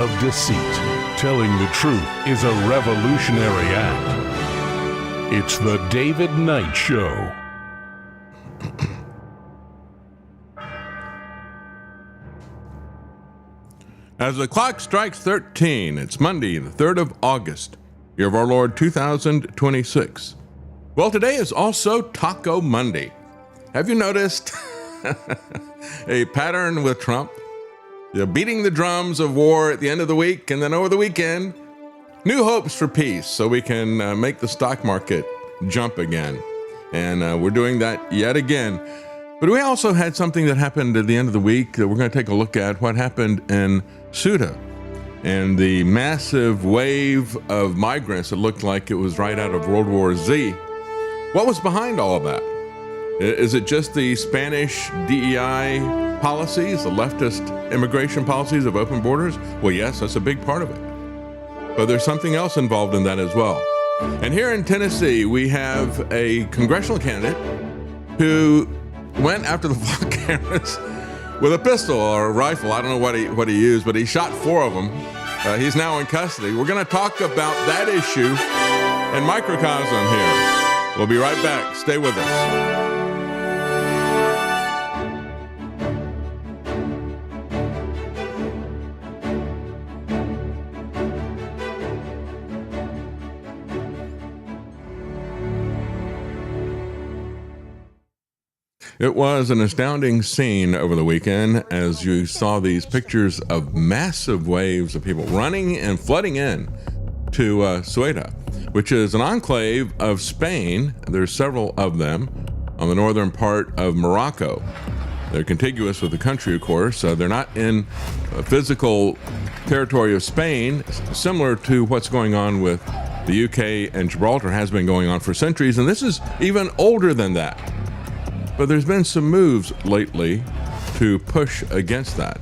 of deceit. Telling the truth is a revolutionary act. It's the David Knight Show. As the clock strikes 13, it's Monday, the 3rd of August, year of our Lord 2026. Well, today is also Taco Monday. Have you noticed a pattern with Trump? They're beating the drums of war at the end of the week, and then over the weekend, new hopes for peace so we can make the stock market jump again. And we're doing that yet again. But we also had something that happened at the end of the week that we're going to take a look at, what happened in Ceuta and the massive wave of migrants that looked like it was right out of World War Z. What was behind all of that? Is it just the Spanish DEI policies, the leftist immigration policies of open borders? Well, yes, that's a big part of it. But there's something else involved in that as well. And here in Tennessee, we have a congressional candidate who went after the vlog cameras with a pistol or a rifle. I don't know what he used, but he shot 4 of them. He's now in custody. We're going to talk about that issue and microcosm here. We'll be right back. Stay with us. It was an astounding scene over the weekend as you saw these pictures of massive waves of people running and flooding in to Ceuta, which is an enclave of Spain. There's several of them on the northern part of Morocco. They're contiguous with the country, of course. They're not in physical territory of Spain, similar to what's going on with the UK and Gibraltar has been going on for centuries. And this is even older than that. But there's been some moves lately to push against that.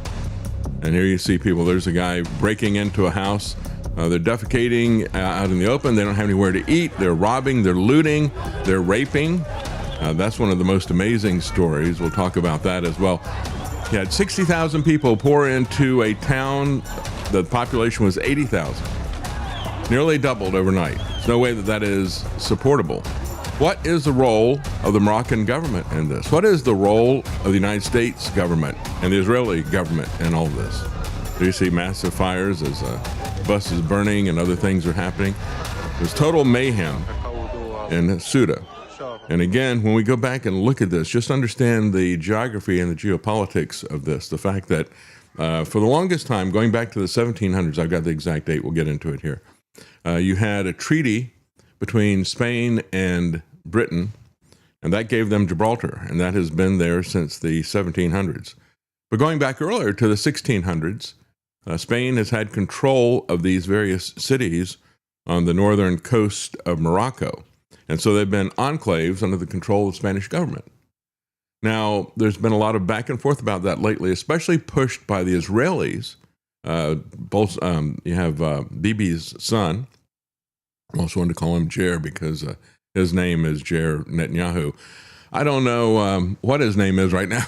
And here you see people, there's a guy breaking into a house. They're defecating out in the open. They don't have anywhere to eat. They're robbing, they're looting, they're raping. That's one of the most amazing stories. We'll talk about that as well. You had 60,000 people pour into a town. The population was 80,000. Nearly doubled overnight. There's no way that is supportable. What is the role of the Moroccan government in this? What is the role of the United States government and the Israeli government in all of this? Do you see massive fires as buses burning and other things are happening? There's total mayhem in Ceuta. And again, when we go back and look at this, just understand the geography and the geopolitics of this. The fact that for the longest time, going back to the 1700s, I've got the exact date, we'll get into it here. You had a treaty between Spain and Britain, and that gave them Gibraltar, and that has been there since the 1700s. But going back earlier to the 1600s, Spain has had control of these various cities on the northern coast of Morocco, and so they've been enclaves under the control of the Spanish government. Now, there's been a lot of back and forth about that lately, especially pushed by the Israelis. You have Bibi's son. I also wanted to call him Jair because his name is Yair Netanyahu. I don't know what his name is right now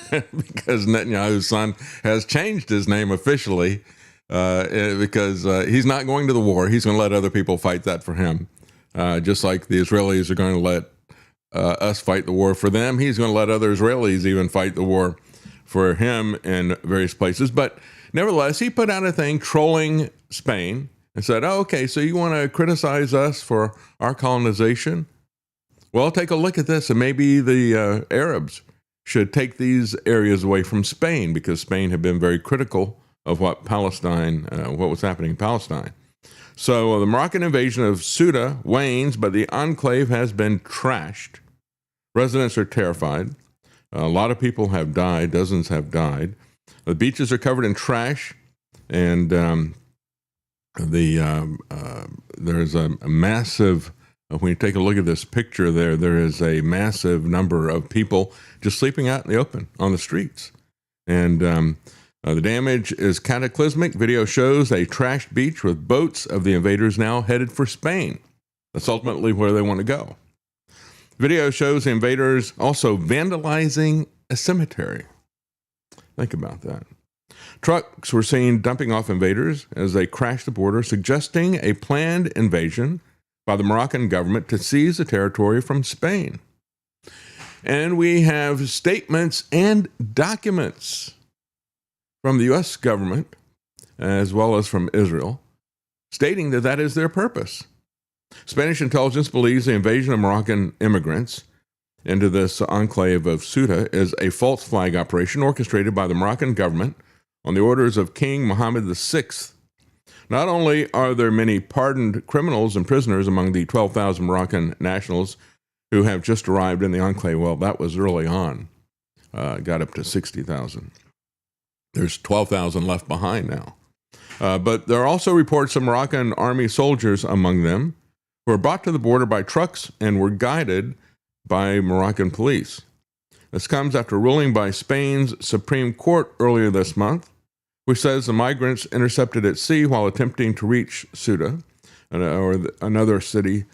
because Netanyahu's son has changed his name officially because he's not going to the war. He's going to let other people fight that for him. Just like the Israelis are going to let us fight the war for them, he's going to let other Israelis even fight the war for him in various places. But nevertheless, he put out a thing trolling Spain and said, oh, okay, so you want to criticize us for our colonization? Well, take a look at this, and maybe the Arabs should take these areas away from Spain because Spain had been very critical of what was happening in Palestine. So the Moroccan invasion of Ceuta wanes, but the enclave has been trashed. Residents are terrified. A lot of people have died. Dozens have died. The beaches are covered in trash, and there's a massive, when you take a look at this picture there is a massive number of people just sleeping out in the open on the streets. And the damage is cataclysmic. Video shows a trashed beach with boats of the invaders now headed for Spain. That's ultimately where they want to go. Video shows the invaders also vandalizing a cemetery. Think about that. Trucks were seen dumping off invaders as they crashed the border, suggesting a planned invasion by the Moroccan government to seize the territory from Spain. And we have statements and documents from the U.S. government, as well as from Israel, stating that that is their purpose. Spanish intelligence believes the invasion of Moroccan immigrants into this enclave of Ceuta is a false flag operation orchestrated by the Moroccan government on the orders of King Mohammed VI. Not only are there many pardoned criminals and prisoners among the 12,000 Moroccan nationals who have just arrived in the enclave, well, that was early on, got up to 60,000. There's 12,000 left behind now. But there are also reports of Moroccan army soldiers among them who were brought to the border by trucks and were guided by Moroccan police. This comes after a ruling by Spain's Supreme Court earlier this month, which says the migrants intercepted at sea while attempting to reach Ceuta, or another city,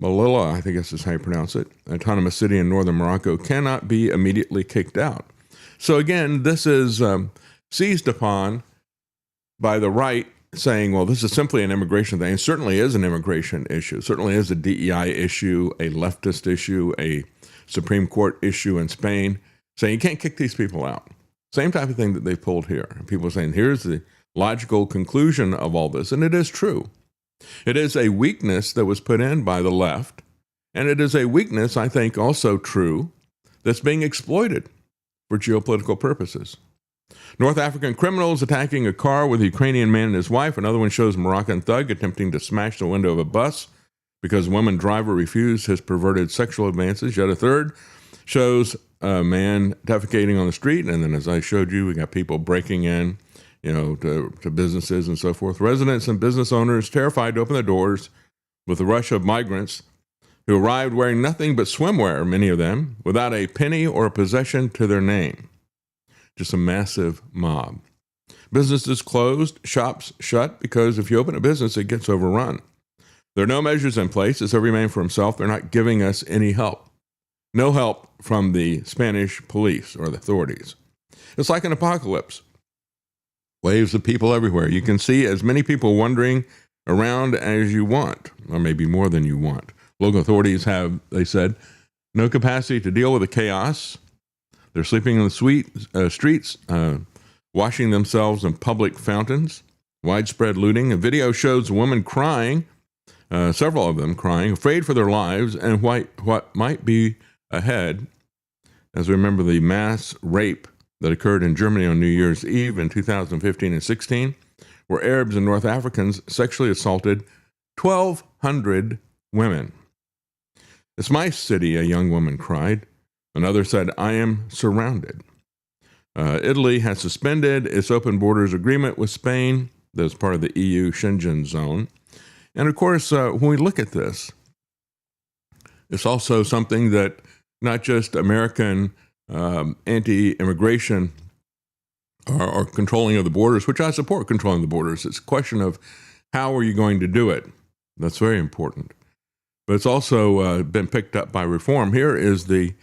Melilla, I think this is how you pronounce it, an autonomous city in northern Morocco, cannot be immediately kicked out. So again, this is seized upon by the right, saying, well, this is simply an immigration thing. It certainly is an immigration issue. It certainly is a DEI issue, a leftist issue, a Supreme Court issue in Spain, saying you can't kick these people out. Same type of thing that they pulled here. People are saying, here's the logical conclusion of all this. And it is true. It is a weakness that was put in by the left. And it is a weakness, I think, also true, that's being exploited for geopolitical purposes. North African criminals attacking a car with a Ukrainian man and his wife. Another one shows a Moroccan thug attempting to smash the window of a bus because a woman driver refused his perverted sexual advances. Yet a third shows a man defecating on the street. And then, as I showed you, we got people breaking in, to businesses and so forth. Residents and business owners terrified to open the doors with the rush of migrants who arrived wearing nothing but swimwear, many of them, without a penny or a possession to their name. Just a massive mob. Businesses closed, shops shut, because if you open a business, it gets overrun. There are no measures in place. It's every man for himself. They're not giving us any help. No help from the Spanish police or the authorities. It's like an apocalypse. Waves of people everywhere. You can see as many people wandering around as you want, or maybe more than you want. Local authorities have, they said, no capacity to deal with the chaos. They're sleeping in the streets, washing themselves in public fountains, widespread looting. A video shows a woman crying, several of them crying, afraid for their lives and what might be ahead. As we remember the mass rape that occurred in Germany on New Year's Eve in 2015 and 16, where Arabs and North Africans sexually assaulted 1,200 women. "It's my city," a young woman cried. Another said, "I am surrounded." Italy has suspended its open borders agreement with Spain. That's part of the EU Schengen zone. And of course, when we look at this, it's also something that not just American anti-immigration or controlling of the borders, which I support controlling the borders. It's a question of how are you going to do it? That's very important. But it's also been picked up by Reform. Here is the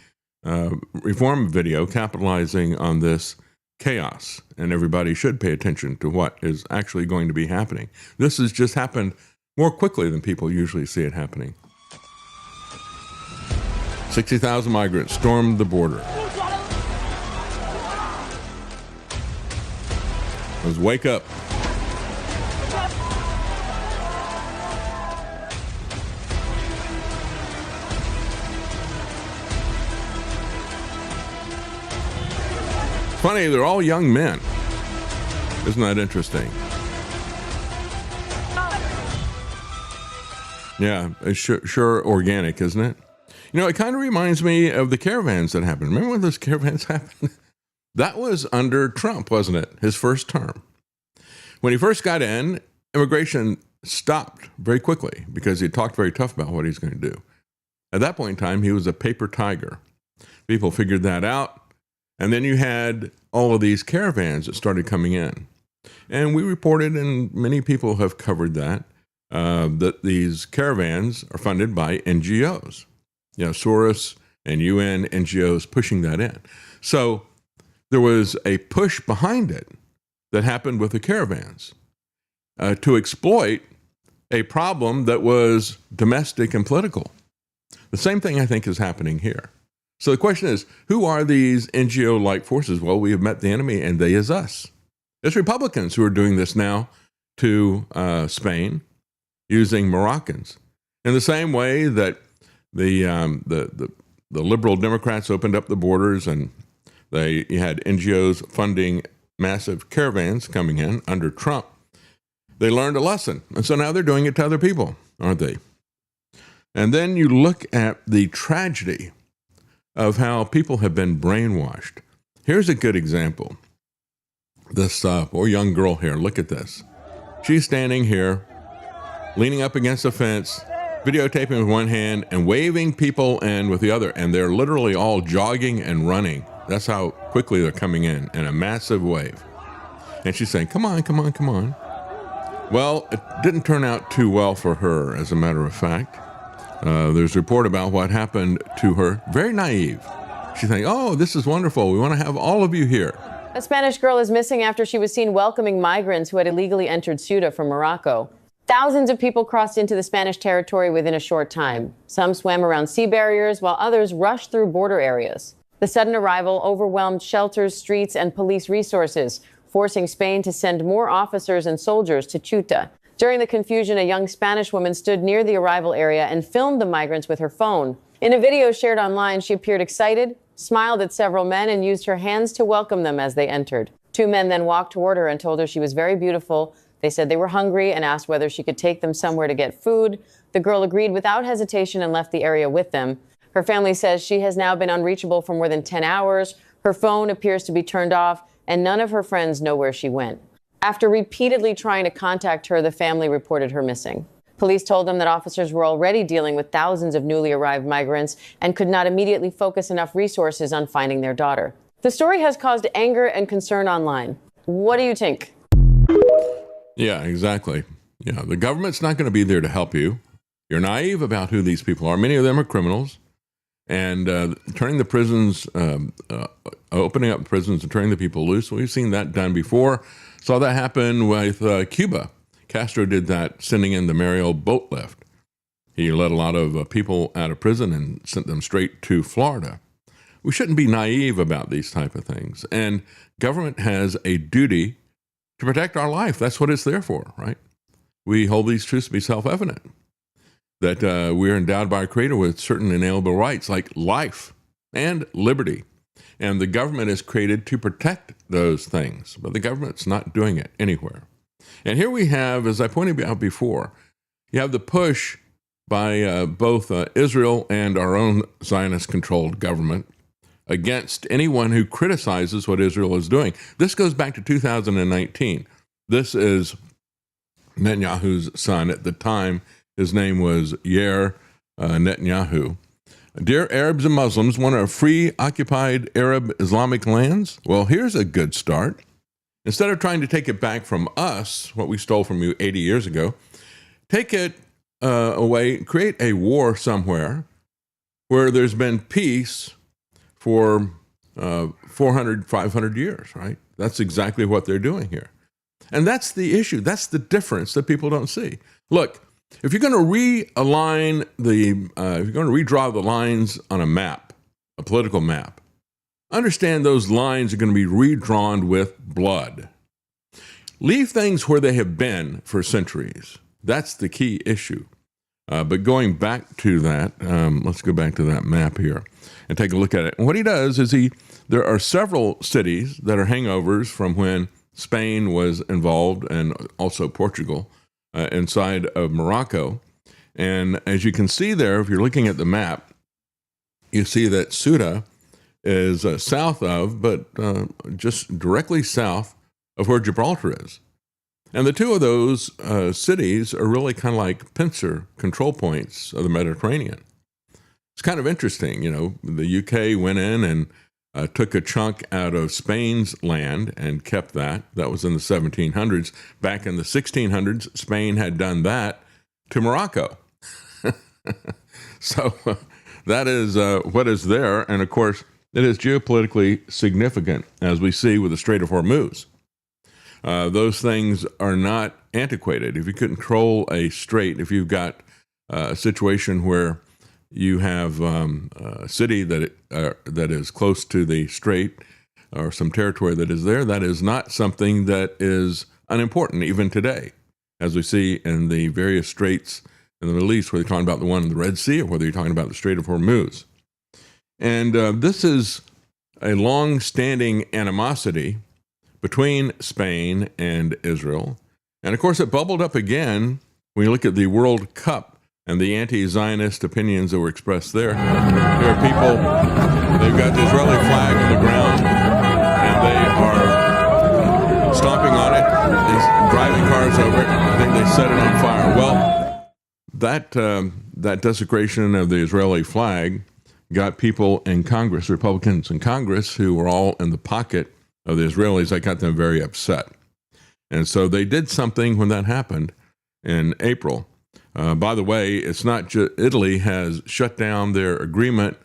Reform video capitalizing on this chaos, and everybody should pay attention to what is actually going to be happening. This has just happened more quickly than people usually see it happening. 60,000 migrants stormed the border. It was wake up. Funny, they're all young men. Isn't that interesting? Yeah, it's sure organic, isn't it? It kind of reminds me of the caravans that happened. Remember when those caravans happened? That was under Trump, wasn't it? His first term. When he first got in, immigration stopped very quickly because he talked very tough about what he's going to do. At that point in time, he was a paper tiger. People figured that out. And then you had all of these caravans that started coming in. And we reported, and many people have covered that these caravans are funded by NGOs. Soros and UN NGOs pushing that in. So there was a push behind it that happened with the caravans to exploit a problem that was domestic and political. The same thing, I think, is happening here. So the question is, who are these NGO-like forces? Well, we have met the enemy, and they is us. It's Republicans who are doing this now to Spain using Moroccans. In the same way that the liberal Democrats opened up the borders and they had NGOs funding massive caravans coming in under Trump, they learned a lesson. And so now they're doing it to other people, aren't they? And then you look at the tragedy of how people have been brainwashed. Here's a good example. This poor young girl here, look at this. She's standing here, leaning up against a fence, videotaping with one hand and waving people in with the other. And they're literally all jogging and running. That's how quickly they're coming in a massive wave. And she's saying, come on, come on, come on. Well, it didn't turn out too well for her, as a matter of fact. There's a report about what happened to her. Very naive. She thinks, oh, this is wonderful. We want to have all of you here. A Spanish girl is missing after she was seen welcoming migrants who had illegally entered Ceuta from Morocco. Thousands of people crossed into the Spanish territory within a short time. Some swam around sea barriers, while others rushed through border areas. The sudden arrival overwhelmed shelters, streets, and police resources, forcing Spain to send more officers and soldiers to Ceuta. During the confusion, a young Spanish woman stood near the arrival area and filmed the migrants with her phone. In a video shared online, she appeared excited, smiled at several men, and used her hands to welcome them as they entered. Two men then walked toward her and told her she was very beautiful. They said they were hungry and asked whether she could take them somewhere to get food. The girl agreed without hesitation and left the area with them. Her family says she has now been unreachable for more than 10 hours. Her phone appears to be turned off, and none of her friends know where she went. After repeatedly trying to contact her, the family reported her missing. Police told them that officers were already dealing with thousands of newly arrived migrants and could not immediately focus enough resources on finding their daughter. The story has caused anger and concern online. What do you think? Yeah, exactly. Yeah, the government's not going to be there to help you. You're naive about who these people are. Many of them are criminals. And turning the prisons, opening up prisons and turning the people loose, we've seen that done before. Saw that happen with Cuba. Castro did that, sending in the Mariel boat lift. He let a lot of people out of prison and sent them straight to Florida. We shouldn't be naive about these type of things. And government has a duty to protect our life. That's what it's there for, right? We hold these truths to be self-evident, that we are endowed by our Creator with certain inalienable rights like life and liberty. And the government is created to protect those things, but the government's not doing it anywhere. And here we have, as I pointed out before, you have the push by both Israel and our own Zionist-controlled government against anyone who criticizes what Israel is doing. This goes back to 2019. This is Netanyahu's son. At the time, his name was Yair Netanyahu. Dear Arabs and Muslims, want a free occupied Arab Islamic lands? Well, here's a good start. Instead of trying to take it back from us, what we stole from you 80 years ago, take it away, create a war somewhere where there's been peace for 400, 500 years, right? That's exactly what they're doing here. And that's the issue. That's the difference that people don't see. Look, if you're going to realign if you're going to redraw the lines on a map, a political map, understand those lines are going to be redrawn with blood. Leave things where they have been for centuries. That's the key issue. But going back to that, let's go back to that map here and take a look at it. And what he does is there are several cities that are hangovers from when Spain was involved and also Portugal inside of Morocco. And as you can see there, if you're looking at the map, you see that Ceuta is south of, but just directly south of where Gibraltar is. And the two of those cities are really kind of like pincer control points of the Mediterranean. It's kind of interesting, you know, the UK went in and took a chunk out of Spain's land and kept that. That was in the 1700s. Back in the 1600s, Spain had done that to Morocco. So that is what is there. And of course, it is geopolitically significant, as we see with the Strait of Hormuz. Those things are not antiquated. If you control a strait, if you've got a situation where you have a city that is close to the strait or some territory that is there, that is not something that is unimportant even today, as we see in the various straits in the Middle East, whether you're talking about the one in the Red Sea or whether you're talking about the Strait of Hormuz. And this is a long-standing animosity between Spain and Israel. And of course, it bubbled up again when you look at the World Cup and the anti-Zionist opinions that were expressed there. There are people, they've got the Israeli flag on the ground, and they are stomping on it, driving cars over it. I think they set it on fire. Well, that desecration of the Israeli flag got people in Congress, Republicans in Congress, who were all in the pocket of the Israelis. That got them very upset. And so they did something when that happened in April. By the way, it's not just Italy has shut down their agreement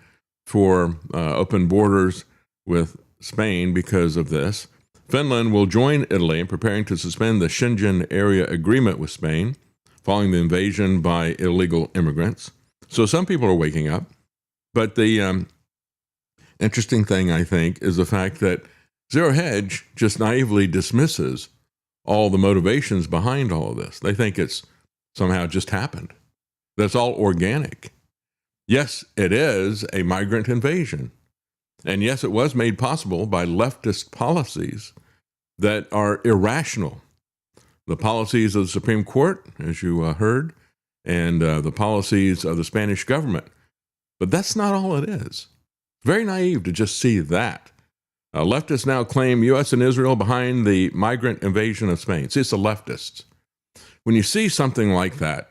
for open borders with Spain because of this. Finland will join Italy in preparing to suspend the Schengen area agreement with Spain following the invasion by illegal immigrants. So some people are waking up. But the interesting thing, I think, is the fact that Zero Hedge just naively dismisses all the motivations behind all of this. They think it's somehow just happened. That's all organic. Yes, it is a migrant invasion. And yes, it was made possible by leftist policies that are irrational. The policies of the Supreme Court, as you heard, and the policies of the Spanish government. But that's not all it is. Very naive to just see that. Leftists now claim U.S. and Israel behind the migrant invasion of Spain. See, it's the leftists. When you see something like that,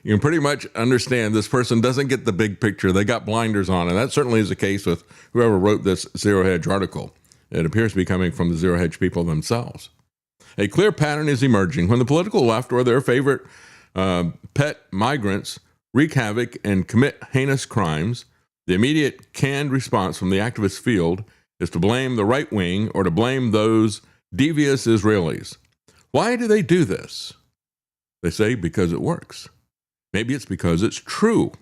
you can pretty much understand this person doesn't get the big picture. They got blinders on, and that certainly is the case with whoever wrote this Zero Hedge article. It appears to be coming from the Zero Hedge people themselves. A clear pattern is emerging when the political left or their favorite pet migrants wreak havoc and commit heinous crimes. The immediate canned response from the activist field is to blame the right wing or to blame those devious Israelis. Why do they do this? They say because it works. Maybe it's because it's true.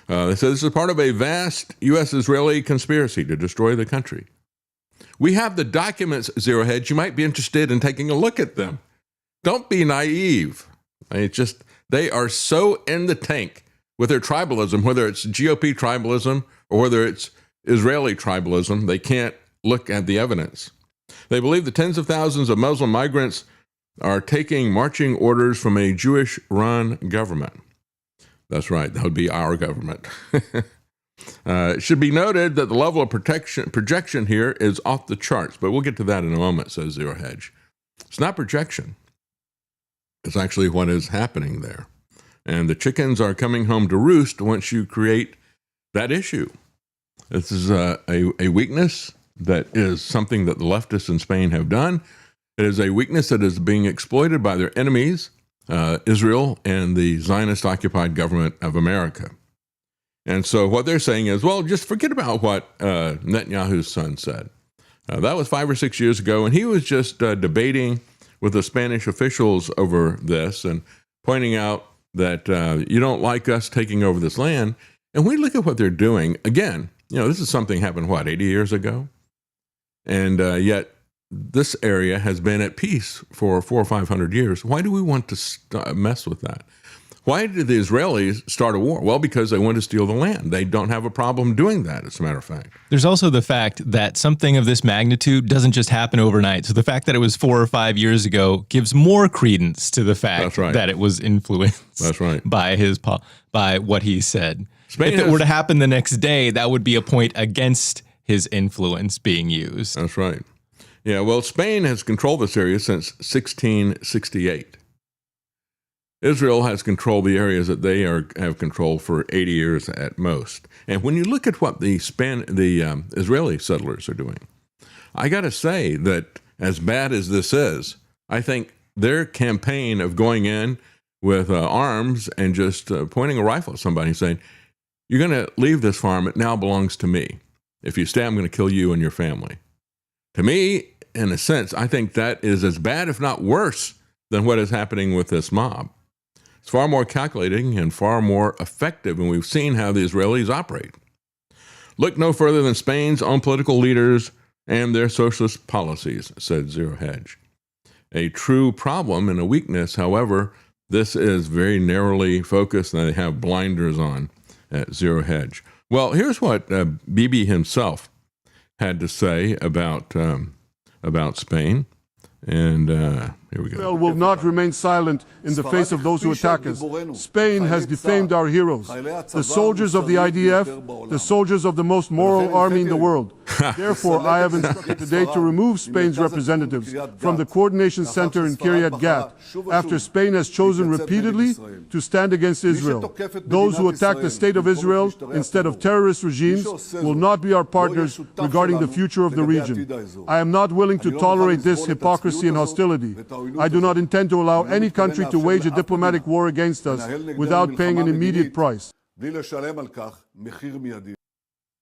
They say this is part of a vast U.S.-Israeli conspiracy to destroy the country. We have the documents, Zero Hedge. You might be interested in taking a look at them. Don't be naive. They are so in the tank with their tribalism, whether it's GOP tribalism or whether it's Israeli tribalism, they can't look at the evidence. They believe the tens of thousands of Muslim migrants are taking marching orders from a Jewish-run government. That's right, that would be our government. It should be noted that the level of projection here is off the charts, but we'll get to that in a moment, says Zero Hedge. It's not projection. It's actually what is happening there. And the chickens are coming home to roost once you create that issue. This is a weakness that is something that the leftists in Spain have done. It is a weakness that is being exploited by their enemies, Israel and the Zionist-occupied government of America. And so what they're saying is, well, just forget about what Netanyahu's son said. That was 5 or 6 years ago, and he was just debating with the Spanish officials over this and pointing out that you don't like us taking over this land. And we look at what they're doing. Again, this is something happened, 80 years ago? And yet this area has been at peace for 400 or 500 years. Why do we want to mess with that? Why did the Israelis start a war? Well, because they want to steal the land. They don't have a problem doing that, as a matter of fact. There's also the fact that something of this magnitude doesn't just happen overnight. So the fact that it was 4 or 5 years ago gives more credence to the fact that it was influenced by what he said. If it were to happen the next day, that would be a point against his influence being used. That's right. Yeah, well, Spain has controlled this area since 1668. Israel has controlled the areas that they have controlled for 80 years at most. And when you look at what the Israeli settlers are doing, I got to say that as bad as this is, I think their campaign of going in with arms and just pointing a rifle at somebody and saying, you're going to leave this farm, it now belongs to me. If you stay, I'm going to kill you and your family. To me, in a sense, I think that is as bad, if not worse, than what is happening with this mob. It's far more calculating and far more effective, and we've seen how the Israelis operate. Look no further than Spain's own political leaders and their socialist policies, said Zero Hedge. A true problem and a weakness, however, this is very narrowly focused, and they have blinders on at Zero Hedge. Well, here's what Bibi himself had to say about Spain. And here we go. Israel will not remain silent in the face of those who attack us. Spain has defamed our heroes, the soldiers of the IDF, the soldiers of the most moral army in the world. Therefore, I have instructed today to remove Spain's representatives from the coordination center in Kiryat Gat, after Spain has chosen repeatedly to stand against Israel. Those who attack the state of Israel instead of terrorist regimes will not be our partners regarding the future of the region. I am not willing to tolerate this hypocrisy and hostility. I do not intend to allow any country to wage a diplomatic war against us without paying an immediate price.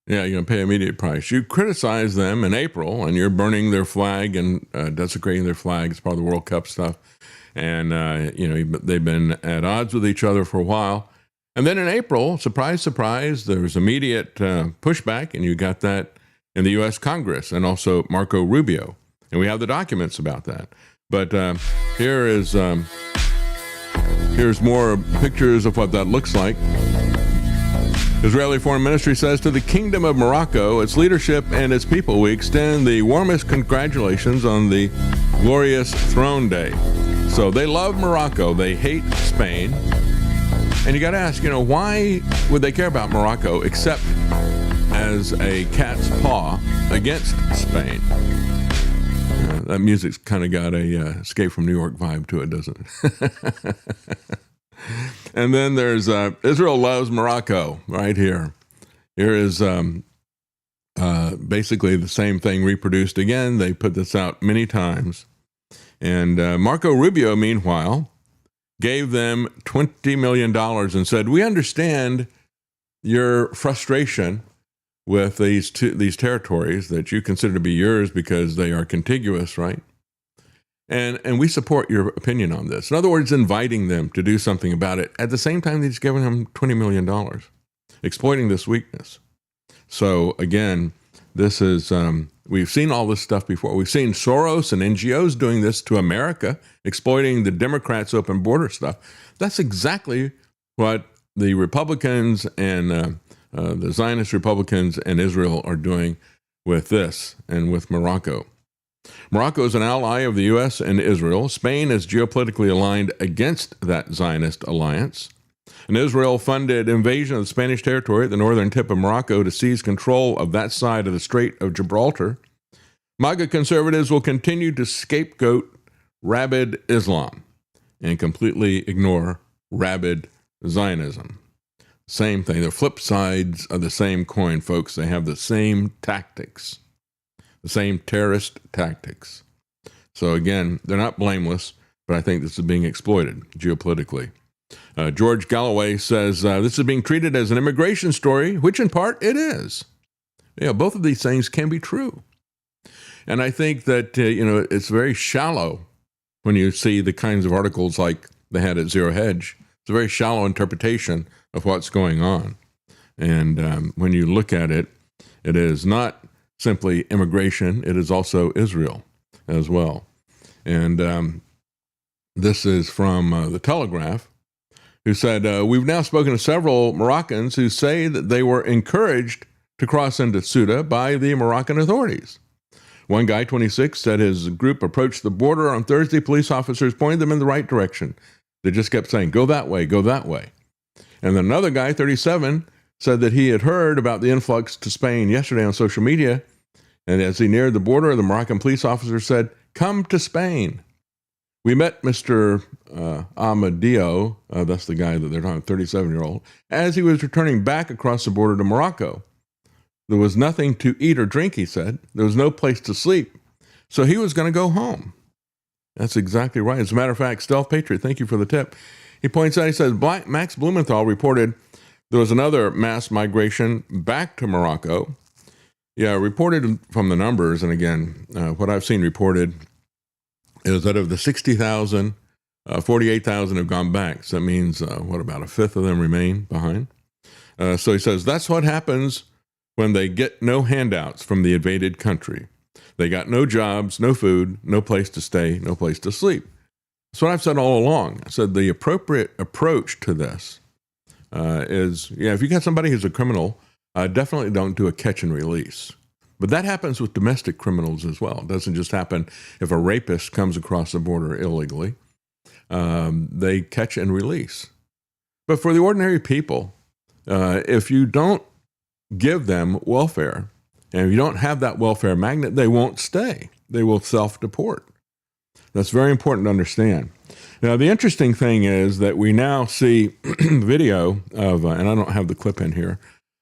Yeah, you're going to pay an immediate price. You criticize them in April, and you're burning their flag and desecrating their flag as part of the World Cup stuff. And, they've been at odds with each other for a while. And then in April, surprise, surprise, there was immediate pushback, and you got that in the U.S. Congress, and also Marco Rubio. And we have the documents about that. But here's more pictures of what that looks like. Israeli Foreign Ministry says to the Kingdom of Morocco, its leadership and its people, we extend the warmest congratulations on the glorious throne day. So they love Morocco. They hate Spain. And you got to ask, why would they care about Morocco except as a cat's paw against Spain? That music's kind of got a Escape from New York vibe to it, doesn't it? And then there's Israel loves Morocco right here. Here is basically the same thing reproduced again. They put this out many times. And Marco Rubio, meanwhile, gave them $20 million and said, we understand your frustration with these territories that you consider to be yours because they are contiguous, right? And we support your opinion on this. In other words, inviting them to do something about it. At the same time, he's giving them $20 million, exploiting this weakness. So again, this is, we've seen all this stuff before. We've seen Soros and NGOs doing this to America, exploiting the Democrats' open border stuff. That's exactly what the Republicans and the Zionist Republicans and Israel are doing with this and with Morocco. Morocco is an ally of the U.S. and Israel. Spain is geopolitically aligned against that Zionist alliance. An Israel-funded invasion of the Spanish territory at the northern tip of Morocco to seize control of that side of the Strait of Gibraltar. MAGA conservatives will continue to scapegoat rabid Islam and completely ignore rabid Zionism. Same thing. They're flip sides of the same coin, folks. They have the same tactics, the same terrorist tactics. So again, they're not blameless, but I think this is being exploited geopolitically. George Galloway says this is being treated as an immigration story, which in part it is. Yeah, both of these things can be true. And I think that, it's very shallow when you see the kinds of articles like they had at Zero Hedge. It's a very shallow interpretation of what's going on. And when you look at it, it is not simply immigration, it is also Israel as well. And this is from the Telegraph, who said, we've now spoken to several Moroccans who say that they were encouraged to cross into Ceuta by the Moroccan authorities. One guy, 26, said his group approached the border on Thursday. Police officers pointed them in the right direction. They just kept saying, go that way, go that way. And then another guy, 37, said that he had heard about the influx to Spain yesterday on social media. And as he neared the border, the Moroccan police officer said, come to Spain. We met Mr. Amadeo, that's the guy that they're talking, 37-year-old, as he was returning back across the border to Morocco. There was nothing to eat or drink, he said. There was no place to sleep. So he was going to go home. That's exactly right. As a matter of fact, Stealth Patriot, thank you for the tip. He points out, he says, Max Blumenthal reported there was another mass migration back to Morocco. Yeah, reported from the numbers, and again, what I've seen reported is that of the 60,000, 48,000 have gone back. So that means, about a fifth of them remain behind? So he says, that's what happens when they get no handouts from the invaded country. They got no jobs, no food, no place to stay, no place to sleep. That's what I've said all along. I said the appropriate approach to this is, if you got somebody who's a criminal, definitely don't do a catch and release. But that happens with domestic criminals as well. It doesn't just happen if a rapist comes across the border illegally. They catch and release. But for the ordinary people, if you don't give them welfare, and if you don't have that welfare magnet, they won't stay. They will self-deport. That's very important to understand. Now, the interesting thing is that we now see video of, and I don't have the clip in here,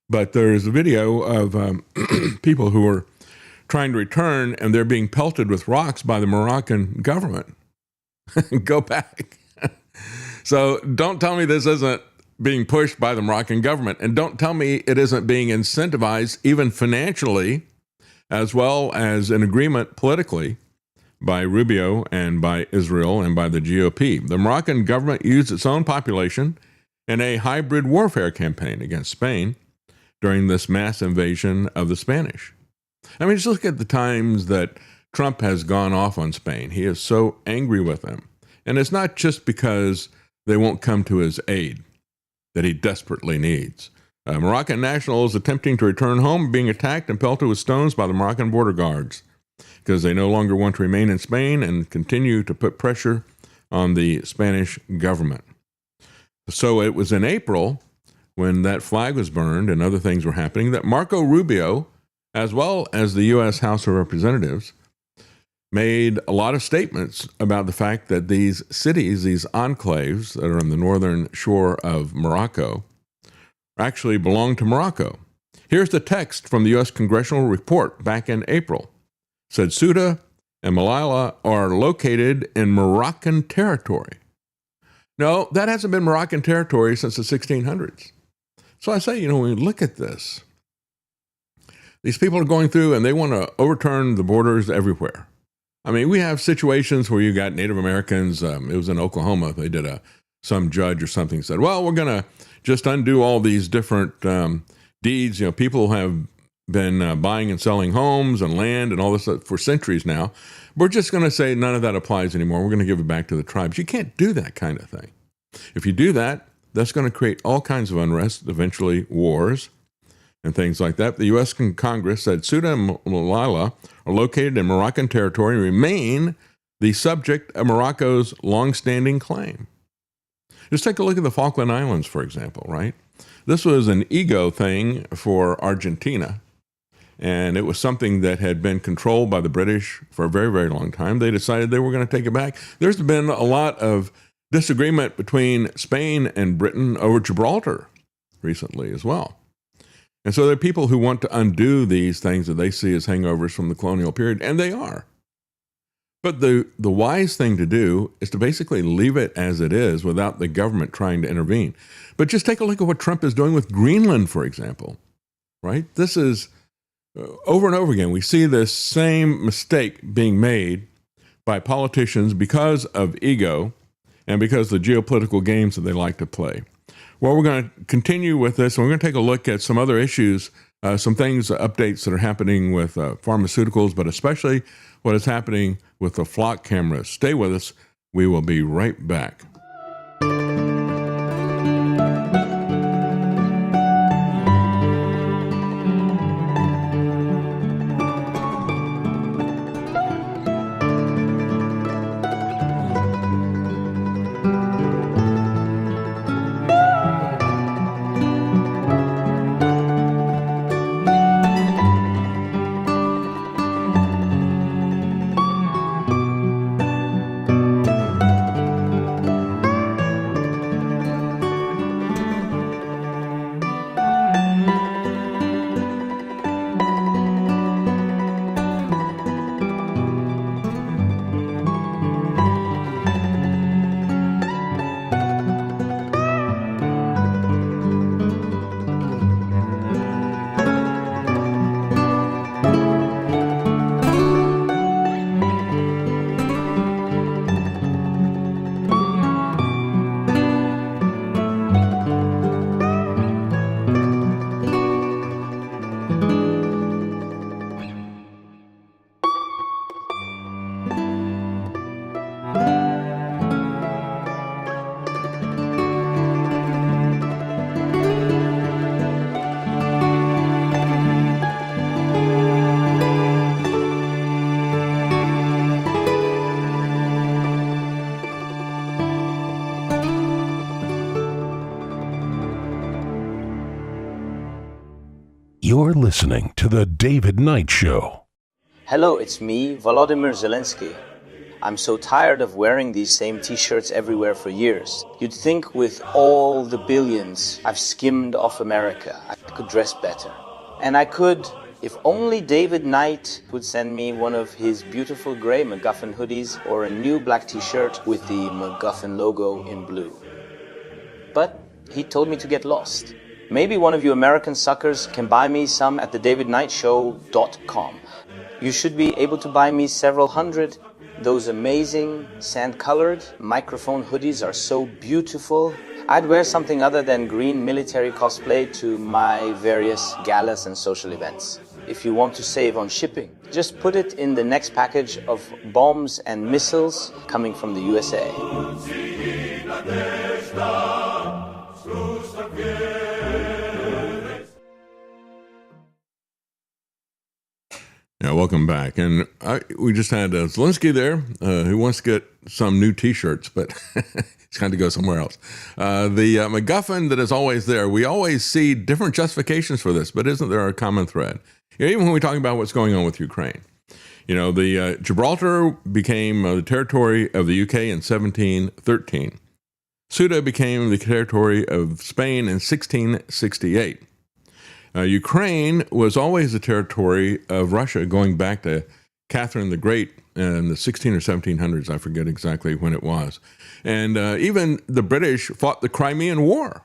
but there's a video of people who are trying to return, and they're being pelted with rocks by the Moroccan government. Go back. So don't tell me this isn't being pushed by the Moroccan government, and don't tell me it isn't being incentivized, even financially, as well as an agreement politically, by Rubio and by Israel and by the GOP. The Moroccan government used its own population in a hybrid warfare campaign against Spain during this mass invasion of the Spanish. I mean, just look at the times that Trump has gone off on Spain. He is so angry with them. And it's not just because they won't come to his aid that he desperately needs. Moroccan nationals attempting to return home being attacked and pelted with stones by the Moroccan border guards because they no longer want to remain in Spain and continue to put pressure on the Spanish government. So it was in April, when that flag was burned and other things were happening, that Marco Rubio, as well as the U.S. House of Representatives, made a lot of statements about the fact that these cities, these enclaves that are on the northern shore of Morocco, actually belong to Morocco. Here's the text from the U.S. Congressional report back in April. It said Ceuta and Melilla are located in Moroccan territory. No, that hasn't been Moroccan territory since the 1600s. So I say, when you look at this, these people are going through and they want to overturn the borders everywhere. I mean, we have situations where you got Native Americans. It was in Oklahoma. They did some judge or something said, well, we're going to just undo all these different deeds. People have been buying and selling homes and land and all this for centuries now. We're just going to say none of that applies anymore. We're going to give it back to the tribes. You can't do that kind of thing. If you do that, that's going to create all kinds of unrest, eventually wars and things like that. The U.S. Congress said Ceuta and Melilla are located in Moroccan territory and remain the subject of Morocco's longstanding claim. Just take a look at the Falkland Islands, for example, right? This was an ego thing for Argentina, and it was something that had been controlled by the British for a very, very long time. They decided they were going to take it back. There's been a lot of disagreement between Spain and Britain over Gibraltar recently as well. And so there are people who want to undo these things that they see as hangovers from the colonial period, and they are. But the wise thing to do is to basically leave it as it is without the government trying to intervene. But just take a look at what Trump is doing with Greenland, for example, right? This is over and over again. We see this same mistake being made by politicians because of ego and because of the geopolitical games that they like to play. Well, we're going to continue with this, and we're going to take a look at some other issues, some things, updates that are happening with pharmaceuticals, but especially what is happening with the flock cameras. Stay with us. We will be right back. You're listening to The David Knight Show. Hello, it's me, Volodymyr Zelensky. I'm so tired of wearing these same t-shirts everywhere for years. You'd think with all the billions I've skimmed off America, I could dress better. And I could, if only David Knight would send me one of his beautiful gray MacGuffin hoodies or a new black t-shirt with the MacGuffin logo in blue. But he told me to get lost. Maybe one of you American suckers can buy me some at thedavidknightshow.com. You should be able to buy me several hundred. Those amazing sand-colored microphone hoodies are so beautiful. I'd wear something other than green military cosplay to my various galas and social events. If you want to save on shipping, just put it in the next package of bombs and missiles coming from the USA. Yeah, welcome back. And we just had Zelensky there, who wants to get some new T-shirts, but he's got to go somewhere else. The MacGuffin that is always there, we always see different justifications for this, but isn't there a common thread? You know, even when we talk about what's going on with Ukraine, you know, the Gibraltar became the territory of the UK in 1713. Ceuta became the territory of Spain in 1668. Ukraine was always the territory of Russia going back to Catherine the Great in the 16 or 1700s. I forget exactly when it was. And even the British fought the Crimean War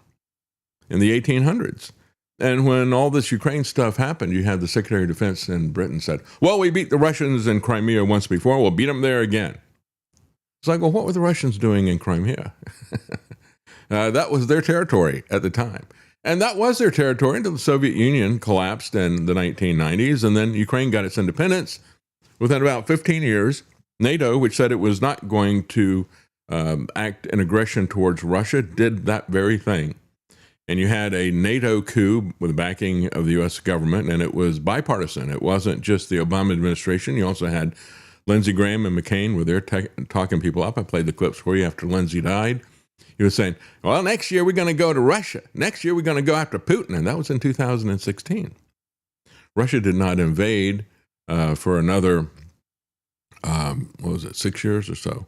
in the 1800s. And when all this Ukraine stuff happened, you had the Secretary of Defense in Britain said, well, we beat the Russians in Crimea once before. We'll beat them there again. It's like, well, what were the Russians doing in Crimea? That was their territory at the time. And that was their territory until the Soviet Union collapsed in the 1990s. And then Ukraine got its independence. Within about 15 years, NATO, which said it was not going to act in aggression towards Russia, did that very thing. And you had a NATO coup with the backing of the U.S. government, and it was bipartisan. It wasn't just the Obama administration. You also had Lindsey Graham and McCain were there talking people up. I played the clips for you after Lindsey died. He was saying, well, next year we're going to go to Russia. Next year we're going to go after Putin. And that was in 2016. Russia did not invade for another, 6 years or so.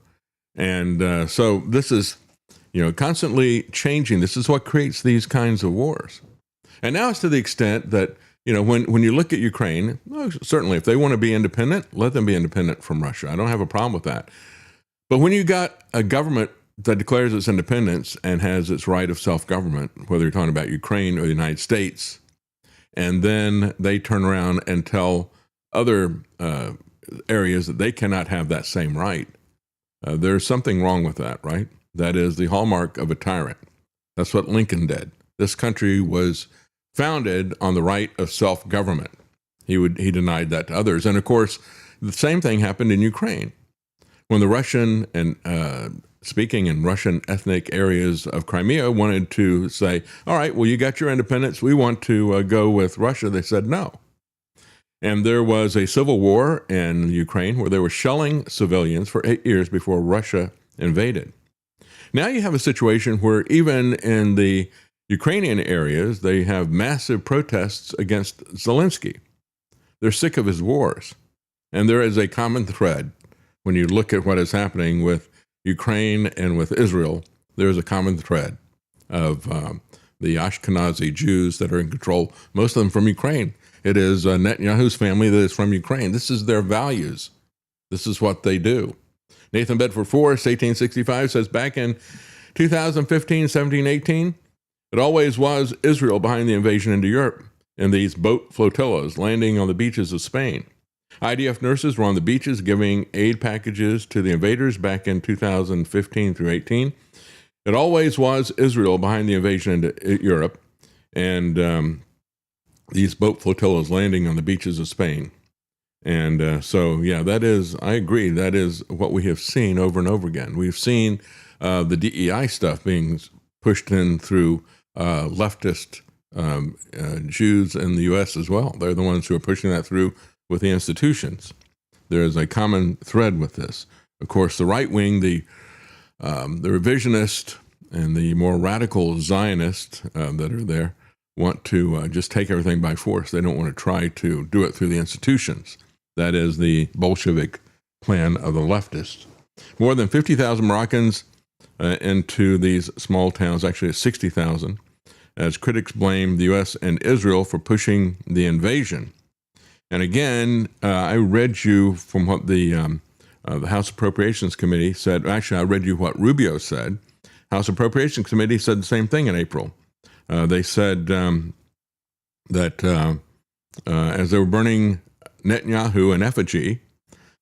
And so this is, constantly changing. This is what creates these kinds of wars. And now it's to the extent that, when you look at Ukraine, well, certainly if they want to be independent, let them be independent from Russia. I don't have a problem with that. But when you got a government that declares its independence and has its right of self-government, whether you're talking about Ukraine or the United States, and then they turn around and tell other areas that they cannot have that same right, there's something wrong with that, right? That is the hallmark of a tyrant. That's what Lincoln did. This country was founded on the right of self-government. He denied that to others. And of course, the same thing happened in Ukraine. When the Russian and speaking in Russian ethnic areas of Crimea wanted to say, all right, well, you got your independence. We want to go with Russia. They said no. And there was a civil war in Ukraine where they were shelling civilians for 8 years before Russia invaded. Now you have a situation where even in the Ukrainian areas, they have massive protests against Zelensky. They're sick of his wars. And there is a common thread when you look at what is happening with Ukraine and with Israel. There is a common thread of the Ashkenazi Jews that are in control, most of them from Ukraine. It is Netanyahu's family that is from Ukraine. This is their values. This is what they do. Nathan Bedford Forrest, 1865, says back in 2015, 17, 18, it always was Israel behind the invasion into Europe in these boat flotillas landing on the beaches of Spain. IDF nurses were on the beaches giving aid packages to the invaders back in 2015 through 18. It always was Israel behind the invasion into Europe and these boat flotillas landing on the beaches of Spain. And so, yeah, that is, I agree, that is what we have seen over and over again. We've seen the DEI stuff being pushed in through leftist Jews in the U.S. as well. They're the ones who are pushing that through with the institutions. There is a common thread with this. Of course, the right wing, the revisionist and the more radical Zionists that are there want to just take everything by force. They don't want to try to do it through the institutions. That is the Bolshevik plan of the leftists. More than 50,000 Moroccans into these small towns, actually 60,000, as critics blame the U.S. and Israel for pushing the invasion. And again, I read you from what the House Appropriations Committee said. Actually, I read you what Rubio said. House Appropriations Committee said the same thing in April. They said that as they were burning Netanyahu in effigy,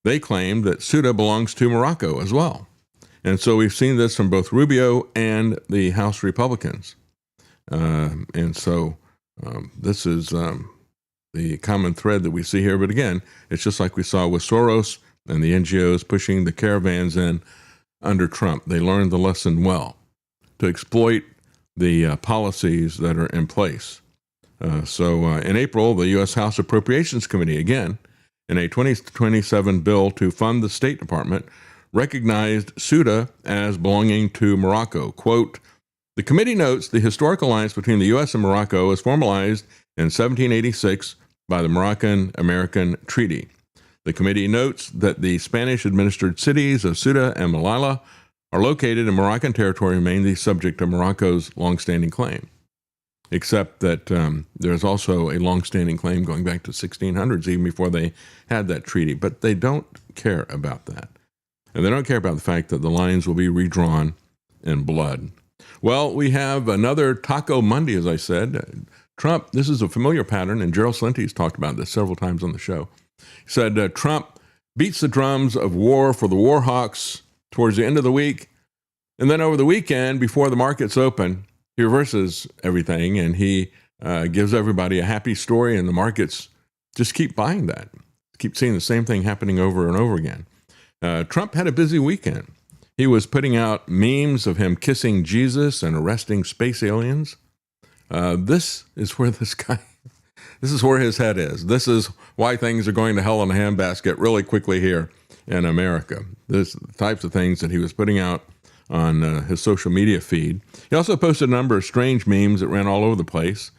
they claimed that Ceuta belongs to Morocco as well. And so we've seen this from both Rubio and the House Republicans. And so this is the common thread that we see here. But again, it's just like we saw with Soros and the NGOs pushing the caravans in under Trump. They learned the lesson well, to exploit the policies that are in place. So in April, the U.S. House Appropriations Committee, again, in a 2027 bill to fund the State Department, recognized Ceuta as belonging to Morocco. Quote, the committee notes the historic alliance between the U.S. and Morocco was formalized in 1786 by the Moroccan-American Treaty. The committee notes that the Spanish-administered cities of Ceuta and Melilla are located in Moroccan territory and remain the subject of Morocco's longstanding claim, except that there's also a longstanding claim going back to 1600s, even before they had that treaty. But they don't care about that. And they don't care about the fact that the lines will be redrawn in blood. Well, we have another Taco Monday, as I said. Trump, this is a familiar pattern, and Gerald Slinty's talked about this several times on the show. He said Trump beats the drums of war for the war hawks towards the end of the week, and then over the weekend, before the markets open, he reverses everything, and he gives everybody a happy story, and the markets just keep buying that, keep seeing the same thing happening over and over again. Trump had a busy weekend. He was putting out memes of him kissing Jesus and arresting space aliens. This is where this is where his head is. This is why things are going to hell in a handbasket really quickly here in America. This the types of things that he was putting out on his social media feed. He also posted a number of strange memes that ran all over the place,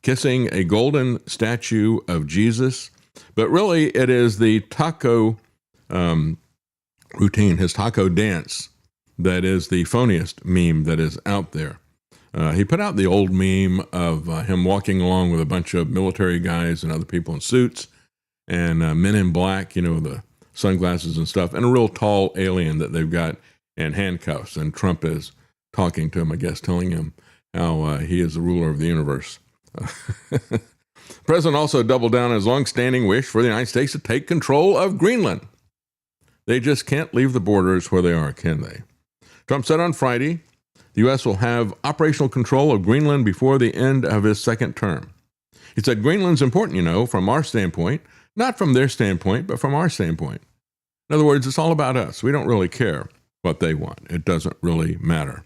kissing a golden statue of Jesus. But really, it is the taco routine, his taco dance, that is the phoniest meme that is out there. He put out the old meme of him walking along with a bunch of military guys and other people in suits and men in black, you know, the sunglasses and stuff, and a real tall alien that they've got in handcuffs. And Trump is talking to him, I guess, telling him how he is the ruler of the universe. The president also doubled down on his longstanding wish for the United States to take control of Greenland. They just can't leave the borders where they are, can they? Trump said on Friday, the U.S. will have operational control of Greenland before the end of his second term. He said, Greenland's important, you know, from our standpoint, not from their standpoint, but from our standpoint. In other words, it's all about us. We don't really care what they want. It doesn't really matter.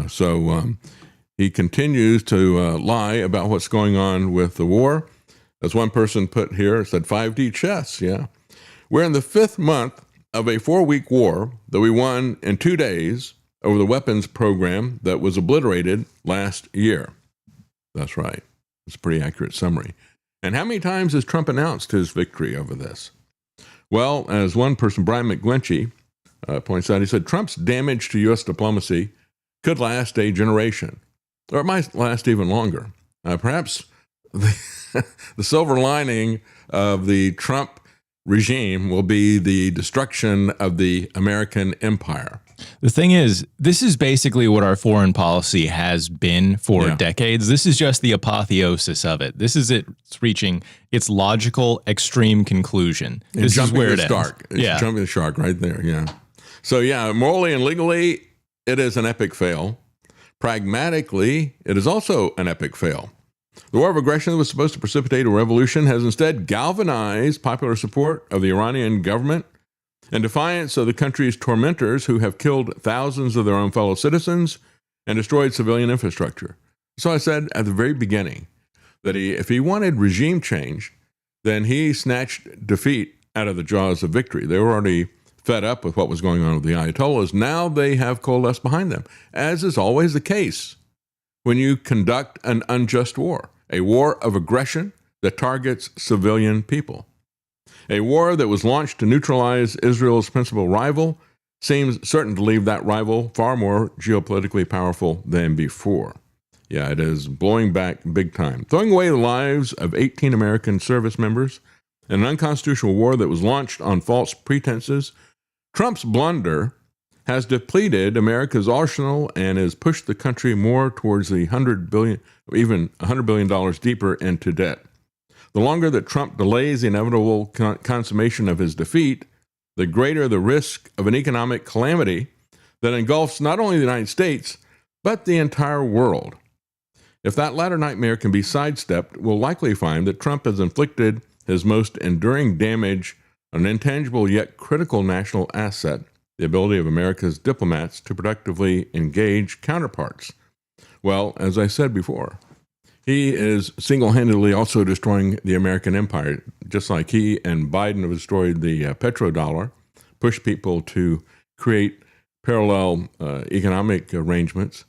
So he continues to lie about what's going on with the war. As one person put here, said 5D chess, yeah. We're in the 5th month of a 4-week war that we won in 2 days over the weapons program that was obliterated last year. That's right. It's a pretty accurate summary. And how many times has Trump announced his victory over this? Well, as one person, Brian McGlinchey, points out, he said, Trump's damage to U.S. diplomacy could last a generation, or it might last even longer. Perhaps the silver lining of the Trump regime will be the destruction of the American empire. The thing is, this is basically what our foreign policy has been for decades. This is just the apotheosis of it. This is it reaching its logical extreme conclusion. This is where it ends. It's jumping the shark right there, yeah. So, yeah, morally and legally, it is an epic fail. Pragmatically, it is also an epic fail. The war of aggression that was supposed to precipitate a revolution has instead galvanized popular support of the Iranian government in defiance of the country's tormentors who have killed thousands of their own fellow citizens and destroyed civilian infrastructure. So I said at the very beginning that if he wanted regime change, then he snatched defeat out of the jaws of victory. They were already fed up with what was going on with the Ayatollahs. Now they have coalesced behind them, as is always the case when you conduct an unjust war, a war of aggression that targets civilian people. A war that was launched to neutralize Israel's principal rival seems certain to leave that rival far more geopolitically powerful than before. Yeah, it is blowing back big time. Throwing away the lives of 18 American service members in an unconstitutional war that was launched on false pretenses, Trump's blunder has depleted America's arsenal and has pushed the country more towards the $100 billion, even $100 billion deeper into debt. The longer that Trump delays the inevitable consummation of his defeat, the greater the risk of an economic calamity that engulfs not only the United States, but the entire world. If that latter nightmare can be sidestepped, we'll likely find that Trump has inflicted his most enduring damage on an intangible yet critical national asset, the ability of America's diplomats to productively engage counterparts. Well, as I said before, he is single-handedly also destroying the American empire, just like he and Biden have destroyed the petrodollar, pushed people to create parallel economic arrangements.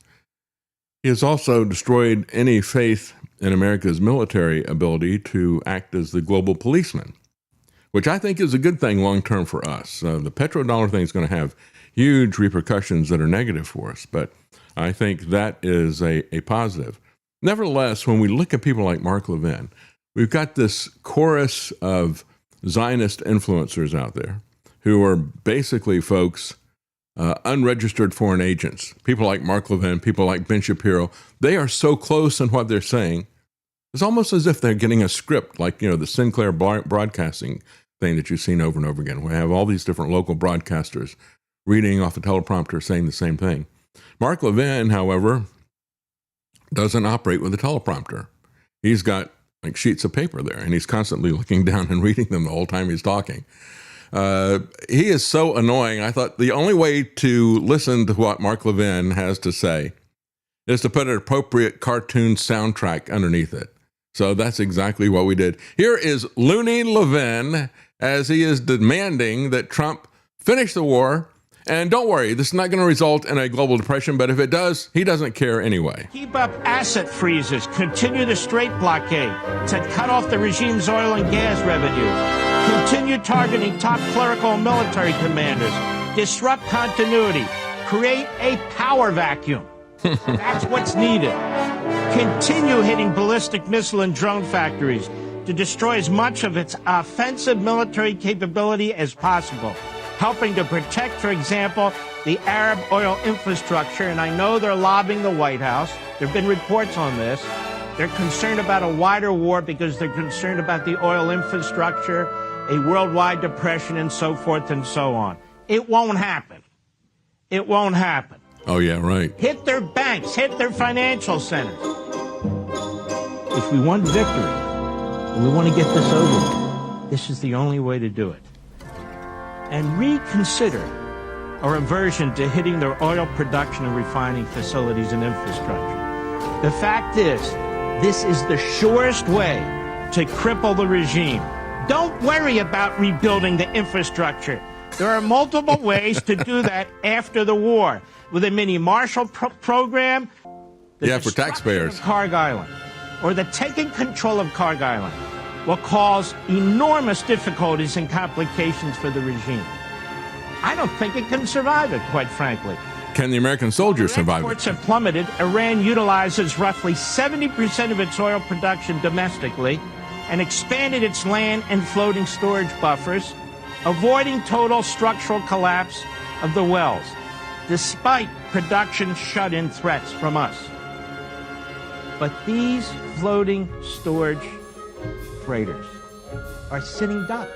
He has also destroyed any faith in America's military ability to act as the global policeman, which I think is a good thing long-term for us. The petrodollar thing is going to have huge repercussions that are negative for us, but I think that is a positive. Nevertheless, when we look at people like Mark Levin, we've got this chorus of Zionist influencers out there who are basically folks, unregistered foreign agents. People like Mark Levin, people like Ben Shapiro, they are so close in what they're saying. It's almost as if they're getting a script, like, the Sinclair broadcasting thing that you've seen over and over again. We have all these different local broadcasters reading off a teleprompter saying the same thing. Mark Levin, however, doesn't operate with a teleprompter. He's got like sheets of paper there, and he's constantly looking down and reading them the whole time he's talking. He is so annoying. I thought the only way to listen to what Mark Levin has to say is to put an appropriate cartoon soundtrack underneath it. So that's exactly what we did. Here is Looney Levin as he is demanding that Trump finish the war. And don't worry, this is not going to result in a global depression, but if it does, he doesn't care anyway. Keep up asset freezes, continue the Strait blockade to cut off the regime's oil and gas revenues, continue targeting top clerical and military commanders, disrupt continuity, create a power vacuum. That's what's needed. Continue hitting ballistic missile and drone factories to destroy as much of its offensive military capability as possible, helping to protect, for example, the Arab oil infrastructure. And I know they're lobbying the White House. There have been reports on this. They're concerned about a wider war because they're concerned about the oil infrastructure, a worldwide depression, and so forth and so on. It won't happen. It won't happen. Oh, yeah, right. Hit their banks, hit their financial centers. If we want victory, and we want to get this over with, this is the only way to do it. And reconsider our aversion to hitting their oil production and refining facilities and infrastructure. The fact is, this is the surest way to cripple the regime. Don't worry about rebuilding the infrastructure. There are multiple ways to do that after the war, with a mini Marshall program, for taxpayers, Carg Island, or the taking control of Carg Island will cause enormous difficulties and complications for the regime. I don't think it can survive it, quite frankly. Can the American soldiers survive it? Exports have plummeted. Iran utilizes roughly 70% of its oil production domestically and expanded its land and floating storage buffers, avoiding total structural collapse of the wells, despite production shut-in threats from us. But these floating storage freighters are sitting ducks.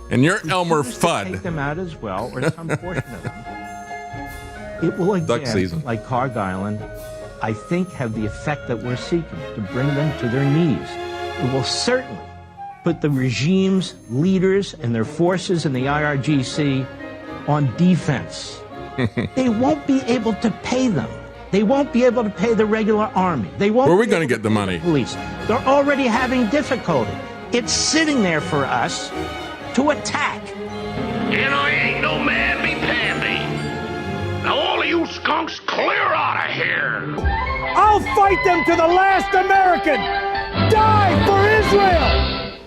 And you're Elmer Fudd. Take them out as well, or some portion of them. It will again, like Carg Island, I think have the effect that we're seeking, to bring them to their knees. It will certainly put the regime's leaders and their forces in the IRGC on defense. They won't be able to pay them. They won't be able to pay the regular army. They won't. Where are we going to get the money? Police. They're already having difficulty. It's sitting there for us to attack. Ain't no man be pandy. Now all of you skunks clear out of here. I'll fight them to the last American. Die for Israel.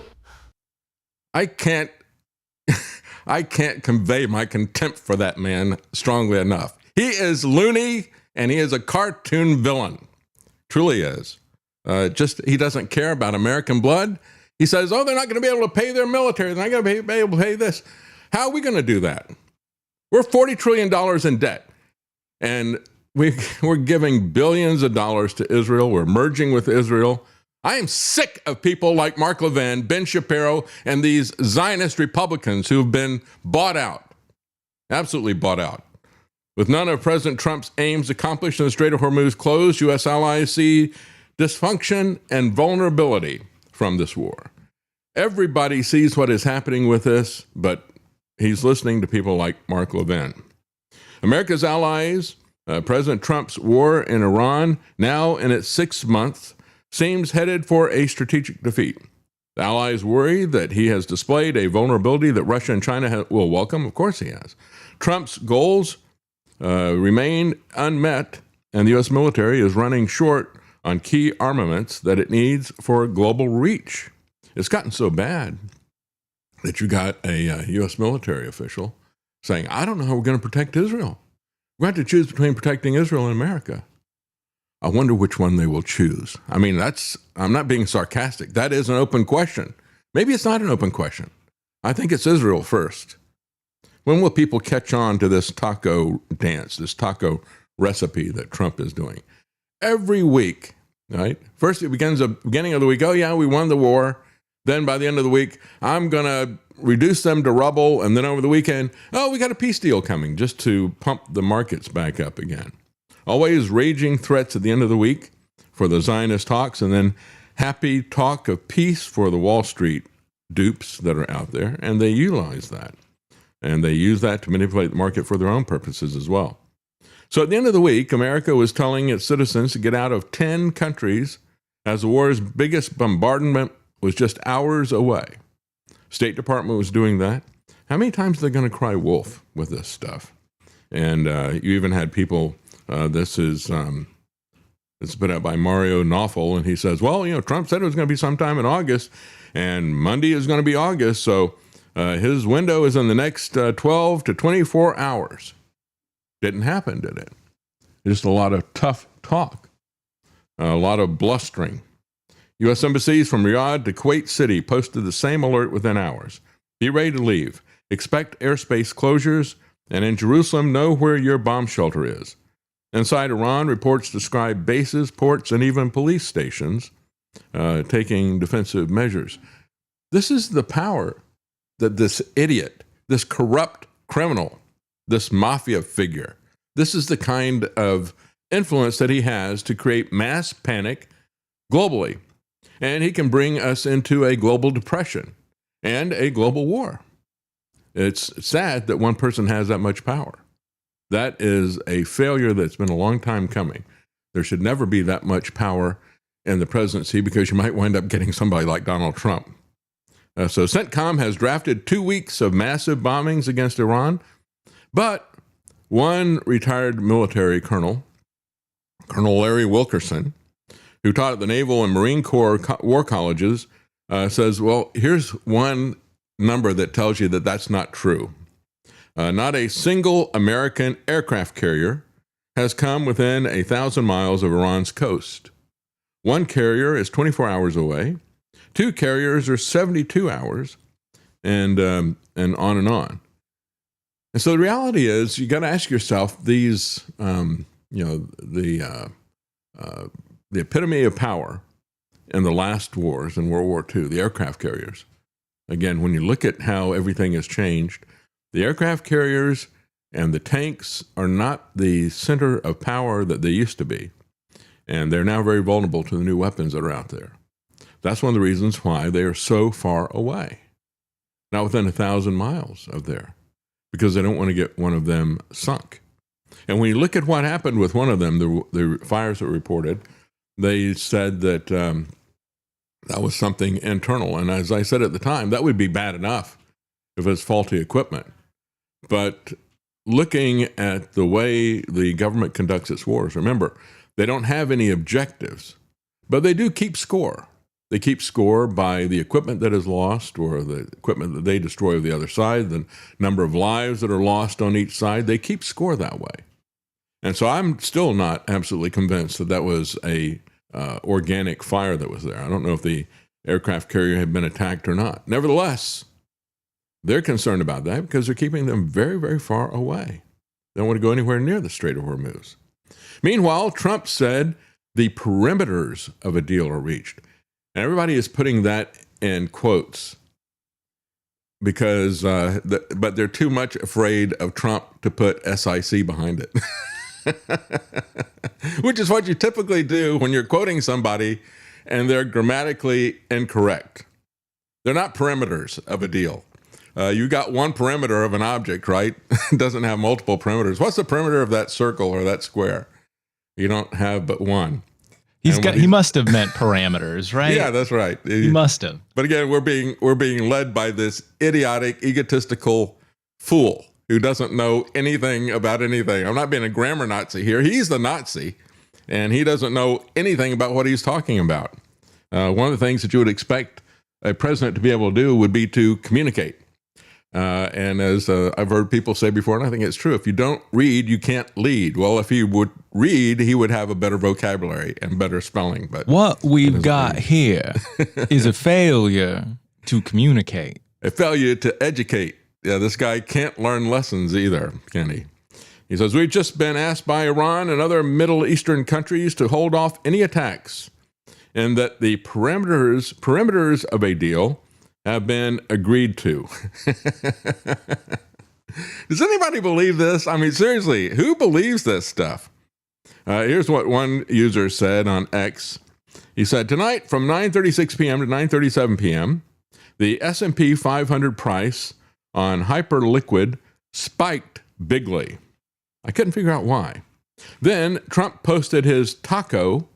I can't convey my contempt for that man strongly enough. He is loony, and he is a cartoon villain. Truly is. He doesn't care about American blood. He says, oh, they're not going to be able to pay their military. They're not going to be able to pay this. How are we going to do that? We're $40 trillion in debt, and we're giving billions of dollars to Israel. We're merging with Israel. I am sick of people like Mark Levin, Ben Shapiro, and these Zionist Republicans who've been bought out, absolutely bought out. With none of President Trump's aims accomplished and the Strait of Hormuz closed, U.S. allies see dysfunction and vulnerability from this war. Everybody sees what is happening with this, but he's listening to people like Mark Levin. America's allies, President Trump's war in Iran, now in its 6th month, seems headed for a strategic defeat. The allies worry that he has displayed a vulnerability that Russia and China will welcome. Of course he has. Trump's goals remain unmet, and the U.S. military is running short on key armaments that it needs for global reach. It's gotten so bad that you got a U.S. military official saying, I don't know how we're going to protect Israel. We're going to have to choose between protecting Israel and America. I wonder which one they will choose. I mean, I'm not being sarcastic. That is an open question. Maybe it's not an open question. I think it's Israel first. When will people catch on to this taco dance, this taco recipe that Trump is doing? Every week, right? First, it begins at the beginning of the week. Oh, yeah, we won the war. Then by the end of the week, I'm going to reduce them to rubble. And then over the weekend, oh, we got a peace deal coming just to pump the markets back up again. Always raging threats at the end of the week for the Zionist talks, and then happy talk of peace for the Wall Street dupes that are out there. And they utilize that. And they use that to manipulate the market for their own purposes as well. So at the end of the week, America was telling its citizens to get out of 10 countries as the war's biggest bombardment was just hours away. State Department was doing that. How many times are they going to cry wolf with this stuff? And you even had people, it's put out by Mario Nawfal, and he says, well, Trump said it was going to be sometime in August, and Monday is going to be August, so his window is in the next 12 to 24 hours. Didn't happen, did it? Just a lot of tough talk, a lot of blustering. U.S. embassies from Riyadh to Kuwait City posted the same alert within hours. Be ready to leave. Expect airspace closures, and in Jerusalem, know where your bomb shelter is. Inside Iran, reports describe bases, ports, and even police stations taking defensive measures. This is the power that this idiot, this corrupt criminal, this mafia figure, this is the kind of influence that he has to create mass panic globally. And he can bring us into a global depression and a global war. It's sad that one person has that much power. That is a failure that's been a long time coming. There should never be that much power in the presidency because you might wind up getting somebody like Donald Trump. So CENTCOM has drafted 2 weeks of massive bombings against Iran, but one retired military colonel, Colonel Larry Wilkerson, who taught at the Naval and Marine Corps war colleges, says, well, here's one number that tells you that that's not true. Not a single American aircraft carrier has come within 1,000 miles of Iran's coast. One carrier is 24 hours away. 2 carriers are 72 hours, and on and on. And so the reality is, you got to ask yourself, these, the epitome of power in the last wars, in World War II, the aircraft carriers. Again, when you look at how everything has changed, the aircraft carriers and the tanks are not the center of power that they used to be. And they're now very vulnerable to the new weapons that are out there. That's one of the reasons why they are so far away, not within 1,000 miles of there, because they don't want to get one of them sunk. And when you look at what happened with one of them, the fires that were reported, they said that that was something internal. And as I said at the time, that would be bad enough if it's faulty equipment. But looking at the way the government conducts its wars, remember, They don't have any objectives, but they do keep score. They keep score by the equipment that is lost or the equipment that they destroy on the other side, the number of lives that are lost on each side. They keep score that way. And so I'm still not absolutely convinced that that was a organic fire that was there. I don't know if the aircraft carrier had been attacked or not. Nevertheless, they're concerned about that because they're keeping them very, very far away. They don't want to go anywhere near the Strait of Hormuz. Meanwhile, Trump said the perimeters of a deal are reached. And everybody is putting that in quotes because, but they're too much afraid of Trump to put SIC behind it, which is what you typically do when you're quoting somebody and they're grammatically incorrect. They're not perimeters of a deal. You got one perimeter of an object, right? It doesn't have multiple perimeters. What's the perimeter of that circle or that square? You don't have but one. He must have meant parameters, right? Yeah, that's right. He must have. But again, we're being led by this idiotic, egotistical fool who doesn't know anything about anything. I'm not being a grammar Nazi here. He's the Nazi, and he doesn't know anything about what he's talking about. One of the things that you would expect a president to be able to do would be to communicate. And as I've heard people say before, and I think it's true, if you don't read, you can't lead. Well, if he would read, he would have a better vocabulary and better spelling. But what we've got here is a failure to communicate. A failure to educate. Yeah, this guy can't learn lessons either, can he? He says, we've just been asked by Iran and other Middle Eastern countries to hold off any attacks, and that the perimeters of a deal have been agreed to. Does anybody believe this? I mean, seriously, who believes this stuff? Here's what one user said on X. He said, tonight from 9:36 p.m. to 9:37 p.m., the S&P 500 price on Hyperliquid spiked bigly. I couldn't figure out why. Then Trump posted his taco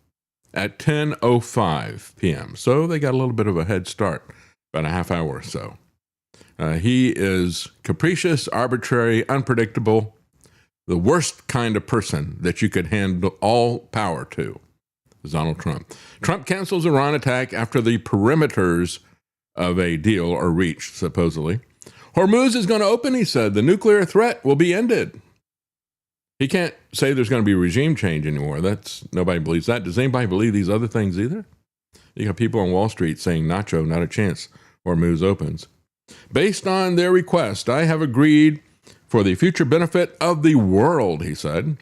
at 10:05 p.m., so they got a little bit of a head start. About a half hour or so. He is capricious, arbitrary, unpredictable, the worst kind of person that you could hand all power to, is Donald Trump. Trump cancels Iran attack after the perimeters of a deal are reached, supposedly. Hormuz is going to open, he said. The nuclear threat will be ended. He can't say there's going to be regime change anymore. Nobody believes that. Does anybody believe these other things either? You got people on Wall Street saying, nacho, not a chance, Hormuz opens. Based on their request, I have agreed for the future benefit of the world, he said,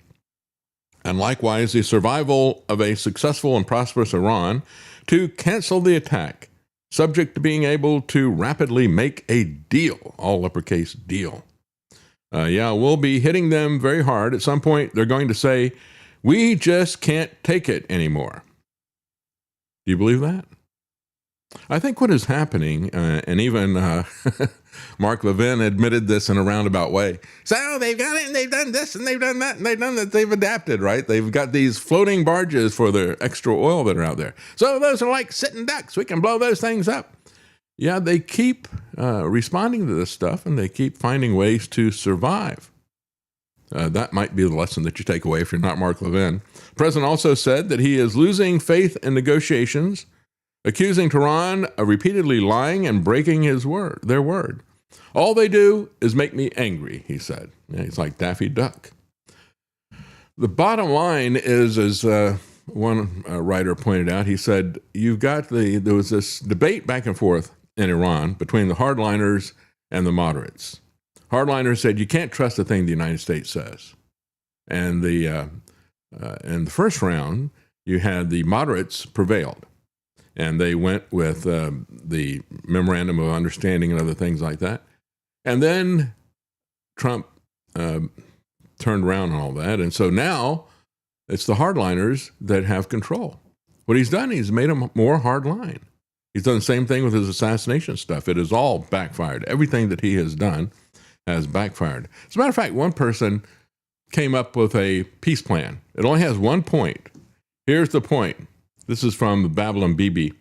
and likewise the survival of a successful and prosperous Iran, to cancel the attack, subject to being able to rapidly make a deal, all uppercase deal. We'll be hitting them very hard. At some point, they're going to say, we just can't take it anymore. Do you believe that? I think what is happening, and even Mark Levin admitted this in a roundabout way. So they've got it, and they've done this, and they've done that, and they've done that. They've adapted, right? They've got these floating barges for the extra oil that are out there. So those are like sitting ducks. We can blow those things up. Yeah, they keep responding to this stuff, and they keep finding ways to survive. That might be the lesson that you take away if you're not Mark Levin. The president also said that he is losing faith in negotiations, accusing Tehran of repeatedly lying and breaking their word. All they do is make me angry, he said. Yeah, he's like Daffy Duck. The bottom line is, as one writer pointed out, he said, there was this debate back and forth in Iran between the hardliners and the moderates. Hardliners said, you can't trust a thing the United States says. And in the first round, you had the moderates prevailed. And they went with the memorandum of understanding and other things like that. And then Trump turned around on all that. And so now it's the hardliners that have control. What he's done, he's made them more hardline. He's done the same thing with his assassination stuff. It has all backfired. Everything that he has done has backfired. As a matter of fact, one person came up with a peace plan. It only has one point. Here's the point. This is from Babylon Bibi.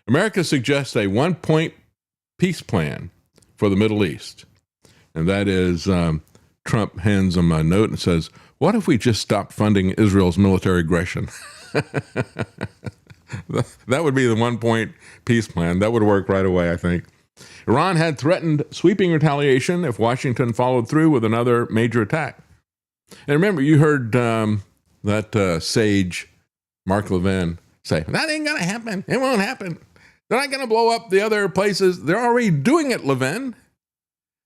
America suggests a one-point peace plan for the Middle East. And that is, Trump hands them a note and says, What if we just stopped funding Israel's military aggression? That would be the 1-point peace plan. That would work right away, I think. Iran had threatened sweeping retaliation if Washington followed through with another major attack. And remember, you heard that sage, Mark Levin, say, that ain't going to happen. It won't happen. They're not going to blow up the other places. They're already doing it, Levin.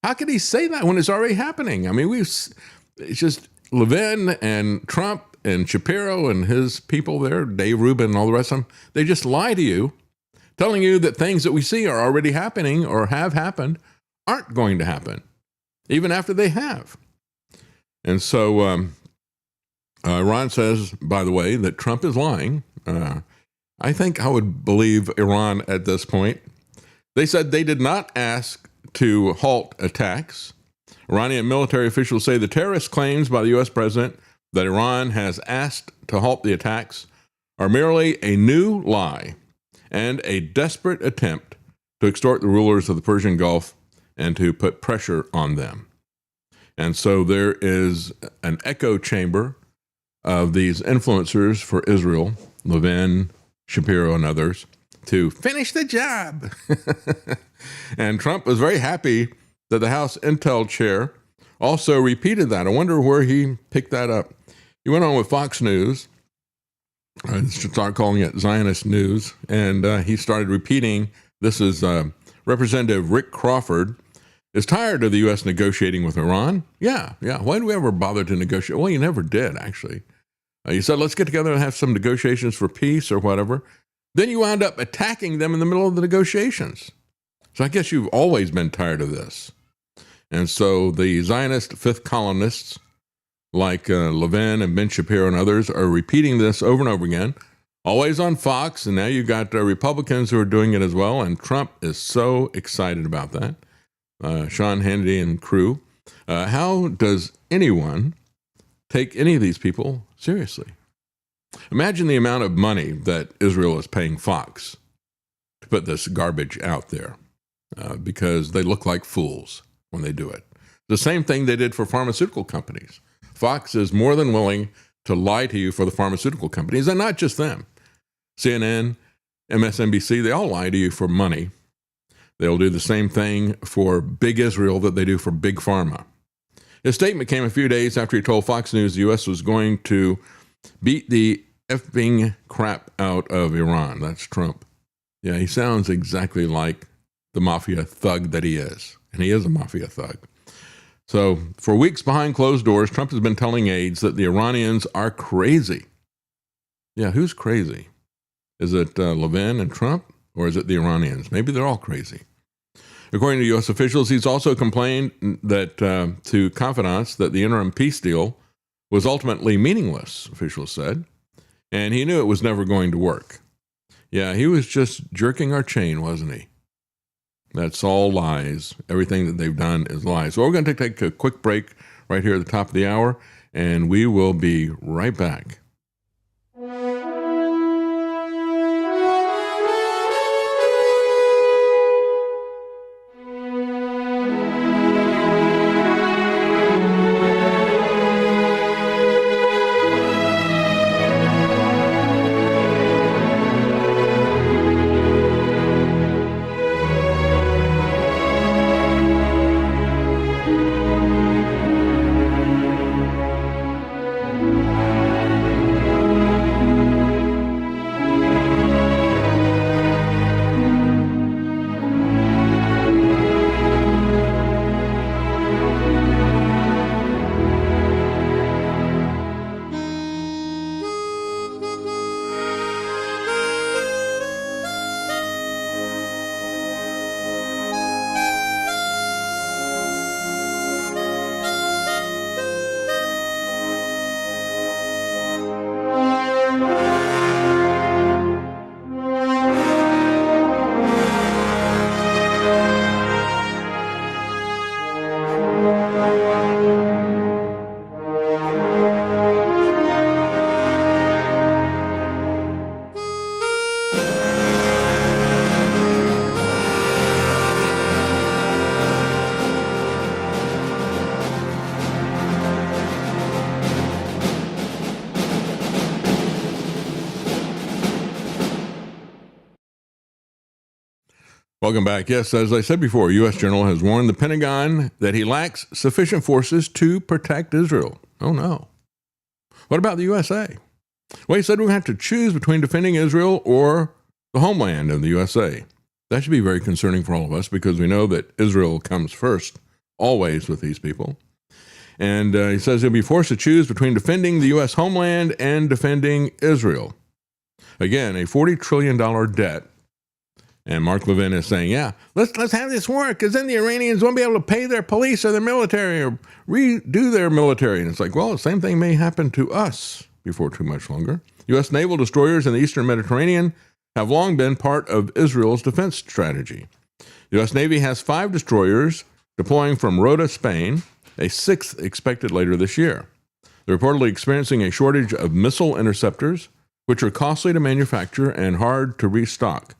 How could he say that when it's already happening? I mean, it's just Levin and Trump and Shapiro and his people there, Dave Rubin and all the rest of them, they just lie to you, telling you that things that we see are already happening or have happened aren't going to happen, even after they have. And so Iran says, by the way, that Trump is lying. I think I would believe Iran at this point. They said they did not ask to halt attacks. Iranian military officials say the terrorist claims by the U.S. president that Iran has asked to halt the attacks are merely a new lie and a desperate attempt to extort the rulers of the Persian Gulf and to put pressure on them. And so there is an echo chamber of these influencers for Israel, Levin, Shapiro, and others, to finish the job. And Trump was very happy that the House Intel chair also repeated that. I wonder where he picked that up. He went on with Fox News, start calling it Zionist News, and he started repeating, this is Representative Rick Crawford, is tired of the U.S. negotiating with Iran. Yeah. Why did we ever bother to negotiate? Well, you never did, actually. You said, let's get together and have some negotiations for peace or whatever. Then you wound up attacking them in the middle of the negotiations. So I guess you've always been tired of this. And so the Zionist fifth columnists, like Levin and Ben Shapiro and others, are repeating this over and over again, always on Fox. And now you've got Republicans who are doing it as well. And Trump is so excited about that. Sean Hannity and crew. How does anyone take any of these people seriously? Imagine the amount of money that Israel is paying Fox to put this garbage out there because they look like fools when they do it. The same thing they did for pharmaceutical companies. Fox is more than willing to lie to you for the pharmaceutical companies, and not just them. CNN, MSNBC, they all lie to you for money. They'll do the same thing for big Israel that they do for big pharma. His statement came a few days after he told Fox News the U.S. was going to beat the effing crap out of Iran. That's Trump. Yeah, he sounds exactly like the mafia thug that he is. And he is a mafia thug. So for weeks behind closed doors, Trump has been telling aides that the Iranians are crazy. Yeah, who's crazy? Is it Levin and Trump? Or is it the Iranians? Maybe they're all crazy. According to U.S. officials, he's also complained that to confidants that the interim peace deal was ultimately meaningless, officials said, and he knew it was never going to work. Yeah, he was just jerking our chain, wasn't he? That's all lies. Everything that they've done is lies. So we're going to take a quick break right here at the top of the hour, and we will be right back. Welcome back. Yes, as I said before, a U.S. general has warned the Pentagon that he lacks sufficient forces to protect Israel. Oh, no. What about the USA? Well, he said we're going to have to choose between defending Israel or the homeland of the USA. That should be very concerning for all of us because we know that Israel comes first, always with these people. And he says he'll be forced to choose between defending the U.S. homeland and defending Israel. Again, a $40 trillion debt. And Mark Levin is saying, yeah, let's have this work because then the Iranians won't be able to pay their police or their military or redo their military. And it's like, well, the same thing may happen to us before too much longer. U.S. naval destroyers in the Eastern Mediterranean have long been part of Israel's defense strategy. The U.S. Navy has 5 destroyers deploying from Ceuta, Spain, a 6th expected later this year. They're reportedly experiencing a shortage of missile interceptors, which are costly to manufacture and hard to restock.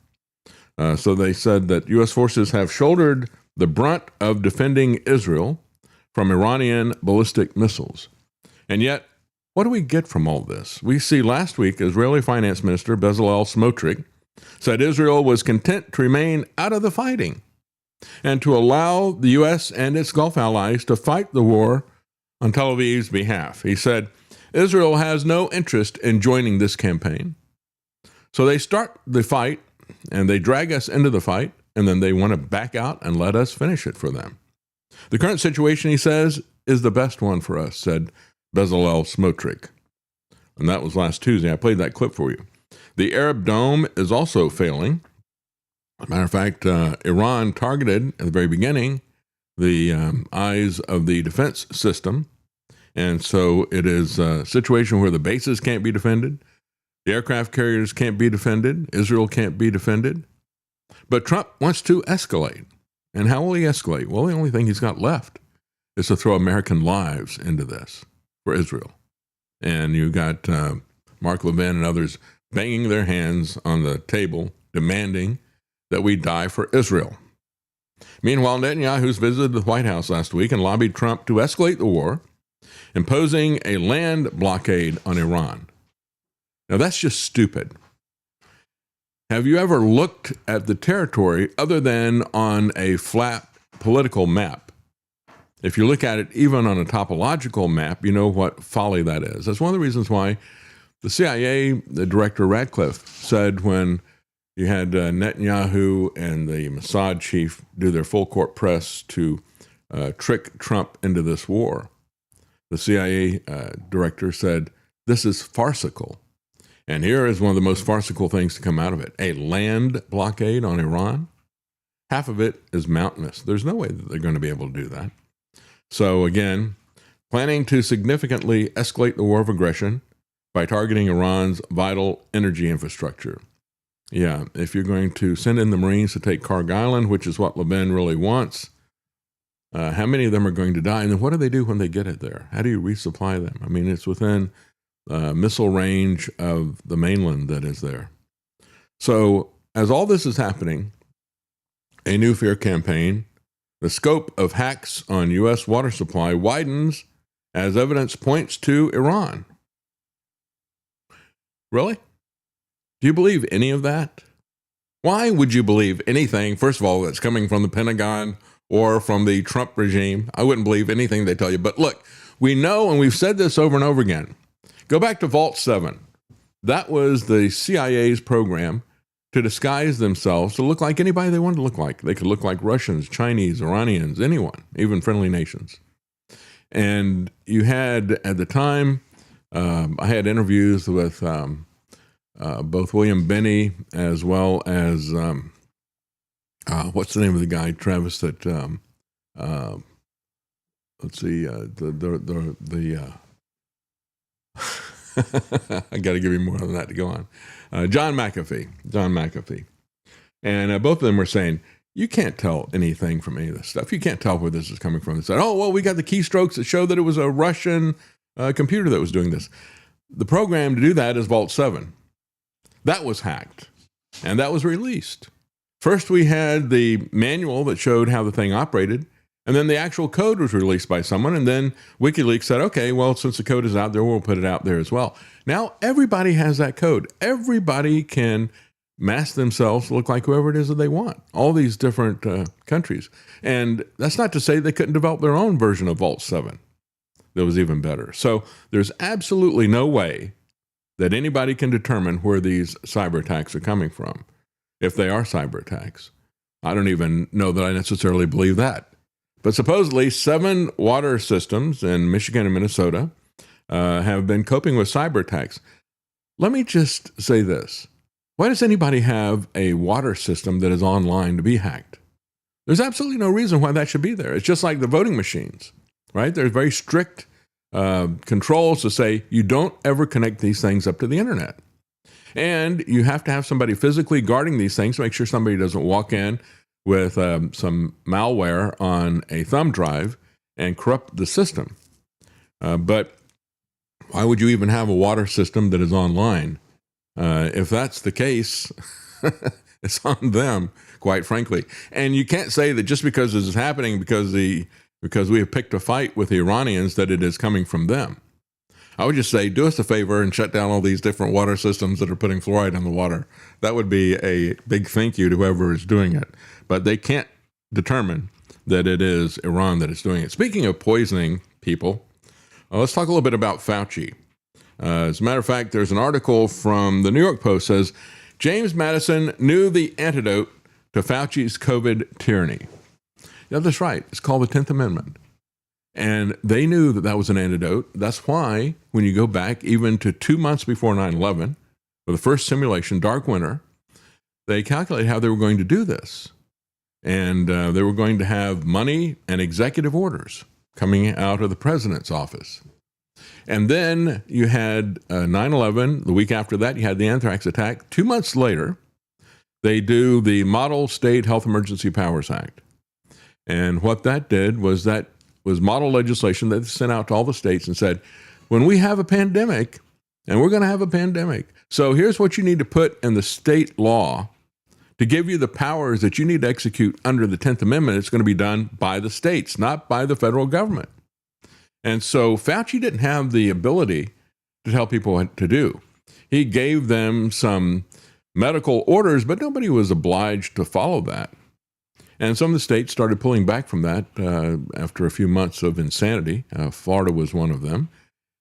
So they said that U.S. forces have shouldered the brunt of defending Israel from Iranian ballistic missiles. And yet, what do we get from all this? We see last week Israeli Finance Minister Bezalel Smotrich said Israel was content to remain out of the fighting and to allow the U.S. and its Gulf allies to fight the war on Tel Aviv's behalf. He said, Israel has no interest in joining this campaign. So they start the fight and they drag us into the fight, and then they want to back out and let us finish it for them. The current situation, he says, is the best one for us, said Bezalel Smotrich. And that was last Tuesday. I played that clip for you. The Arab Dome is also failing. As a matter of fact, Iran targeted at the very beginning the eyes of the defense system. And so it is a situation where the bases can't be defended. The aircraft carriers can't be defended. Israel can't be defended. But Trump wants to escalate. And how will he escalate? Well, the only thing he's got left is to throw American lives into this for Israel. And you got Mark Levin and others banging their hands on the table, demanding that we die for Israel. Meanwhile, Netanyahu's visited the White House last week and lobbied Trump to escalate the war, imposing a land blockade on Iran. Now, that's just stupid. Have you ever looked at the territory other than on a flat political map? If you look at it even on a topological map, you know what folly that is. That's one of the reasons why the CIA, the director Radcliffe, said when you had Netanyahu and the Mossad chief do their full court press to trick Trump into this war, the CIA director said, this is farcical. And here is one of the most farcical things to come out of it. A land blockade on Iran. Half of it is mountainous. There's no way that they're going to be able to do that. So again, planning to significantly escalate the war of aggression by targeting Iran's vital energy infrastructure. Yeah, if you're going to send in the Marines to take Karg Island, which is what Levin really wants, how many of them are going to die? And then what do they do when they get it there? How do you resupply them? I mean, it's within missile range of the mainland that is there. So as all this is happening, a new fear campaign, the scope of hacks on U.S. water supply widens as evidence points to Iran. Really? Do you believe any of that? Why would you believe anything, first of all, that's coming from the Pentagon or from the Trump regime? I wouldn't believe anything they tell you. But look, we know, and we've said this over and over again, go back to Vault 7. That was the CIA's program to disguise themselves to look like anybody they wanted to look like. They could look like Russians, Chinese, Iranians, anyone, even friendly nations. And you had, at the time, I had interviews with both William Binney as well as, what's the name of the guy, Travis, that, let's see, I got to give you more than that to go on. John McAfee. And both of them were saying, you can't tell anything from any of this stuff. You can't tell where this is coming from. They said, oh, well, we got the keystrokes that show that it was a Russian computer that was doing this. The program to do that is Vault 7. That was hacked, and that was released. First, we had the manual that showed how the thing operated, and then the actual code was released by someone, and then WikiLeaks said, okay, well, since the code is out there, we'll put it out there as well. Now, everybody has that code. Everybody can mask themselves to look like whoever it is that they want. All these different countries. And that's not to say they couldn't develop their own version of Vault 7 that was even better. So there's absolutely no way that anybody can determine where these cyber attacks are coming from, if they are cyber attacks. I don't even know that I necessarily believe that. But supposedly 7 water systems in Michigan and Minnesota have been coping with cyber attacks. Let me just say this. Why does anybody have a water system that is online to be hacked? There's absolutely no reason why that should be there. It's just like the voting machines, right? There's very strict controls to say you don't ever connect these things up to the internet. And you have to have somebody physically guarding these things to make sure somebody doesn't walk in with some malware on a thumb drive and corrupt the system. But why would you even have a water system that is online? If that's the case, it's on them, quite frankly. And you can't say that just because this is happening because we have picked a fight with the Iranians that it is coming from them. I would just say, do us a favor and shut down all these different water systems that are putting fluoride in the water. That would be a big thank you to whoever is doing it. But they can't determine that it is Iran that is doing it. Speaking of poisoning people, let's talk a little bit about Fauci. As a matter of fact, there's an article from the New York Post says, James Madison knew the antidote to Fauci's COVID tyranny. Yeah, that's right. It's called the 10th Amendment. And they knew that that was an antidote. That's why when you go back even to 2 months before 9/11, for the first simulation, Dark Winter, they calculated how they were going to do this. And they were going to have money and executive orders coming out of the president's office. And then you had 9/11. The week after that, you had the anthrax attack. 2 months later, they do the Model State Health Emergency Powers Act. And what that did was model legislation that they sent out to all the states and said, when we have a pandemic, and we're going to have a pandemic, so here's what you need to put in the state law to give you the powers that you need to execute under the 10th Amendment. It's going to be done by the states, not by the federal government. And so Fauci didn't have the ability to tell people what to do. He gave them some medical orders, but nobody was obliged to follow that. And some of the states started pulling back from that after a few months of insanity. Florida was one of them.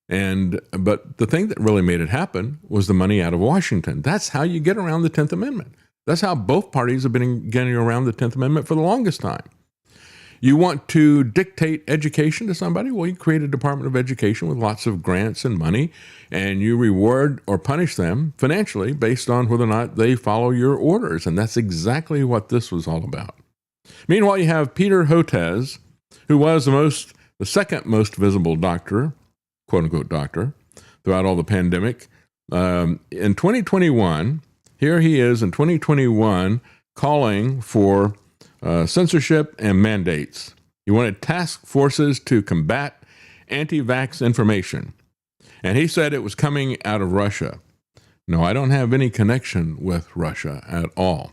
But the thing that really made it happen was the money out of Washington. That's how you get around the 10th Amendment. That's how both parties have been getting around the 10th Amendment for the longest time. You want to dictate education to somebody? Well, you create a Department of Education with lots of grants and money, and you reward or punish them financially based on whether or not they follow your orders. And that's exactly what this was all about. Meanwhile, you have Peter Hotez, who was the second most visible doctor, quote unquote doctor, throughout all the pandemic. In 2021, here he is in 2021 calling for censorship and mandates. He wanted task forces to combat anti-vax information. And he said it was coming out of Russia. No, I don't have any connection with Russia at all.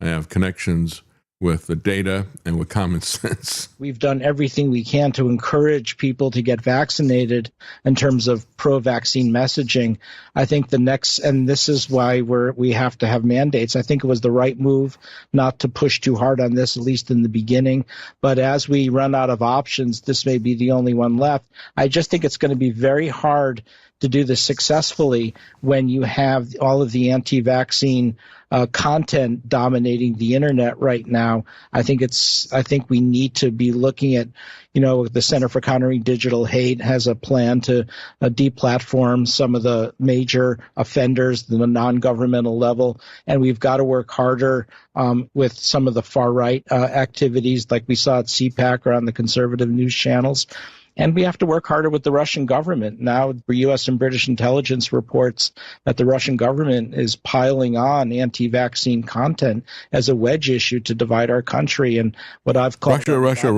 I have connections with the data and with common sense. We've done everything we can to encourage people to get vaccinated in terms of pro-vaccine messaging. I think the next, and this is why we have to have mandates. I think it was the right move not to push too hard on this, at least in the beginning. But as we run out of options, this may be the only one left. I just think it's going to be very hard to do this successfully when you have all of the anti-vaccine content dominating the internet right now. I think we need to be looking at, the Center for Countering Digital Hate has a plan to deplatform some of the major offenders at the non-governmental level, and we've got to work harder with some of the far-right activities like we saw at CPAC or on the conservative news channels. And we have to work harder with the Russian government. Now, the U.S. and British intelligence reports that the Russian government is piling on anti-vaccine content as a wedge issue to divide our country. And what I've called Russia.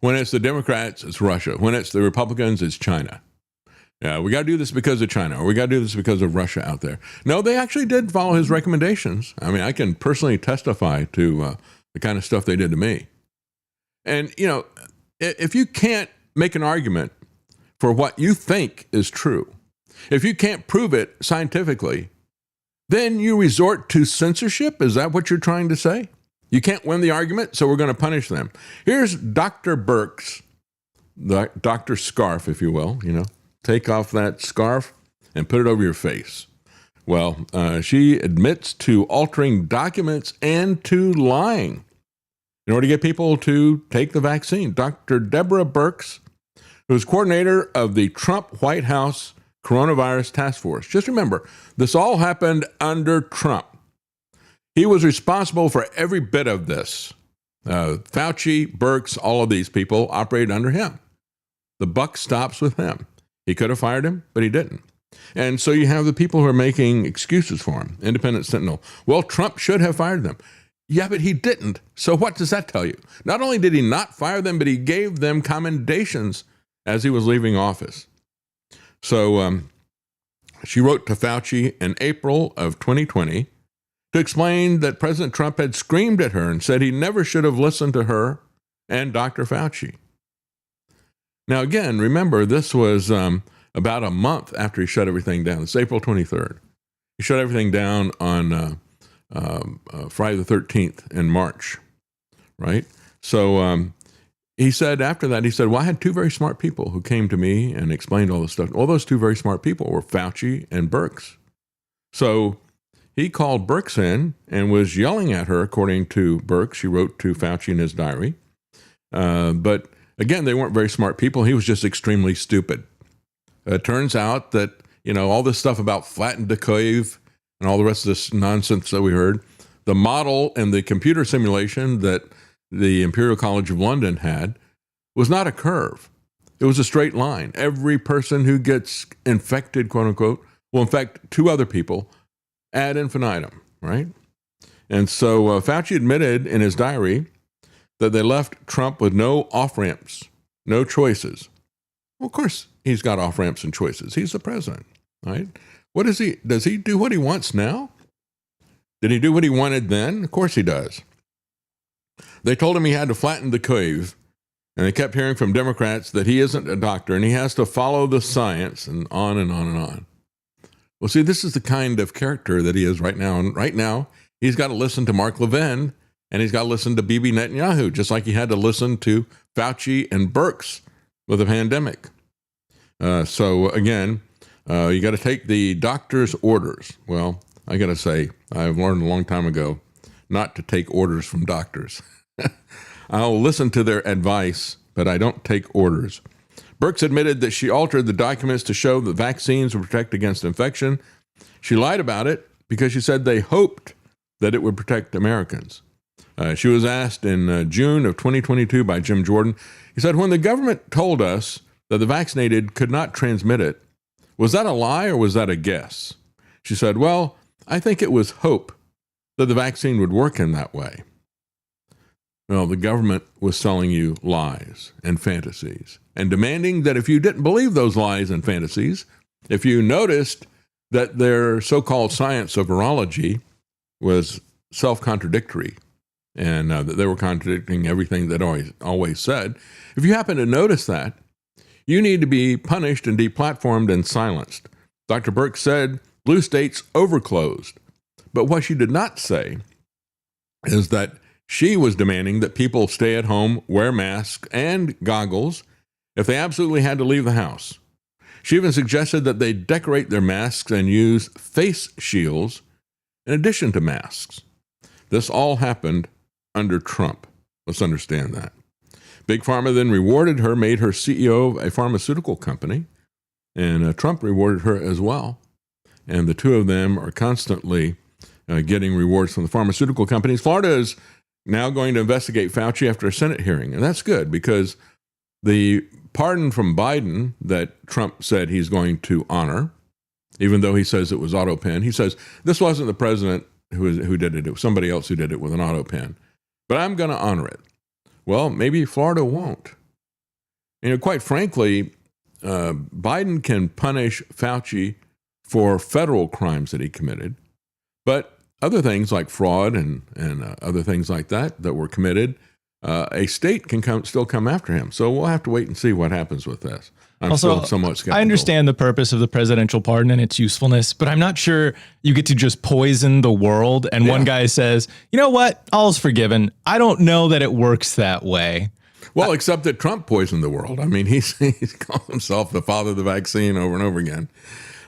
When it's the Democrats, it's Russia. When it's the Republicans, it's China. Yeah, we got to do this because of China, or we got to do this because of Russia out there. No, they actually did follow his recommendations. I mean, I can personally testify to the kind of stuff they did to me. And, if you can't make an argument for what you think is true, if you can't prove it scientifically, then you resort to censorship? Is that what you're trying to say? You can't win the argument, so we're going to punish them. Here's Dr. Birx, the doctor scarf, if you will. Take off that scarf and put it over your face. Well, she admits to altering documents and to lying in order to get people to take the vaccine. Dr. Deborah Birx, who is coordinator of the Trump White House Coronavirus Task Force. Just remember, this all happened under Trump. He was responsible for every bit of this. Fauci, Birx, all of these people operated under him. The buck stops with him. He could have fired him, but he didn't. And so you have the people who are making excuses for him. Independent Sentinel. Well, Trump should have fired them. Yeah, but he didn't. So what does that tell you? Not only did he not fire them, but he gave them commendations as he was leaving office. So she wrote to Fauci in April of 2020 to explain that President Trump had screamed at her and said he never should have listened to her and Dr. Fauci. Now, again, remember, this was about a month after he shut everything down. It's April 23rd. He shut everything down on Friday the 13th in March, right? So he said after that, well, I had two very smart people who came to me and explained all this stuff. All those two very smart people were Fauci and Birx. So he called Birx in and was yelling at her, according to Birx. She wrote to Fauci in his diary. But again, they weren't very smart people. He was just extremely stupid. It turns out that, all this stuff about flattened the curve and all the rest of this nonsense that we heard, the model and the computer simulation that the Imperial College of London had was not a curve. It was a straight line. Every person who gets infected, quote unquote, will infect two other people ad infinitum, right? And so Fauci admitted in his diary that they left Trump with no off-ramps, no choices. Well, of course, he's got off-ramps and choices. He's the president, right? What is he? Does he do what he wants now? Did he do what he wanted then? Of course he does. They told him he had to flatten the curve, and they kept hearing from Democrats that he isn't a doctor and he has to follow the science, and on and on and on. Well, see, this is the kind of character that he is right now. And right now, he's got to listen to Mark Levin, and he's got to listen to Bibi Netanyahu, just like he had to listen to Fauci and Birx with the pandemic. So again, you got to take the doctor's orders. Well, I got to say, I've learned a long time ago not to take orders from doctors. I'll listen to their advice, but I don't take orders. Birx admitted that she altered the documents to show that vaccines would protect against infection. She lied about it because she said they hoped that it would protect Americans. She was asked in June of 2022 by Jim Jordan. He said, when the government told us that the vaccinated could not transmit it, was that a lie or was that a guess? She said, well, I think it was hope that the vaccine would work in that way. Well, the government was selling you lies and fantasies and demanding that if you didn't believe those lies and fantasies, if you noticed that their so-called science of virology was self-contradictory and that they were contradicting everything that always said, if you happen to notice that, you need to be punished and deplatformed and silenced. Dr. Birx said blue states overclosed. But what she did not say is that she was demanding that people stay at home, wear masks and goggles if they absolutely had to leave the house. She even suggested that they decorate their masks and use face shields in addition to masks. This all happened under Trump. Let's understand that. Big Pharma then rewarded her, made her CEO of a pharmaceutical company, and Trump rewarded her as well. And the two of them are constantly getting rewards from the pharmaceutical companies. Florida is now going to investigate Fauci after a Senate hearing, and that's good because the pardon from Biden that Trump said he's going to honor, even though he says it was auto pen, he says this wasn't the president who did it. It was somebody else who did it with an auto pen, but I'm going to honor it. Well, maybe Florida won't. Quite frankly, Biden can punish Fauci for federal crimes that he committed, but other things like fraud and other things like that were committed, a state can still come after him. So we'll have to wait and see what happens with this. I'm still somewhat skeptical. I understand the purpose of the presidential pardon and its usefulness, but I'm not sure you get to just poison the world. And one guy says, you know what? All's forgiven. I don't know that it works that way. Well, except that Trump poisoned the world. I mean, he's called himself the father of the vaccine over and over again.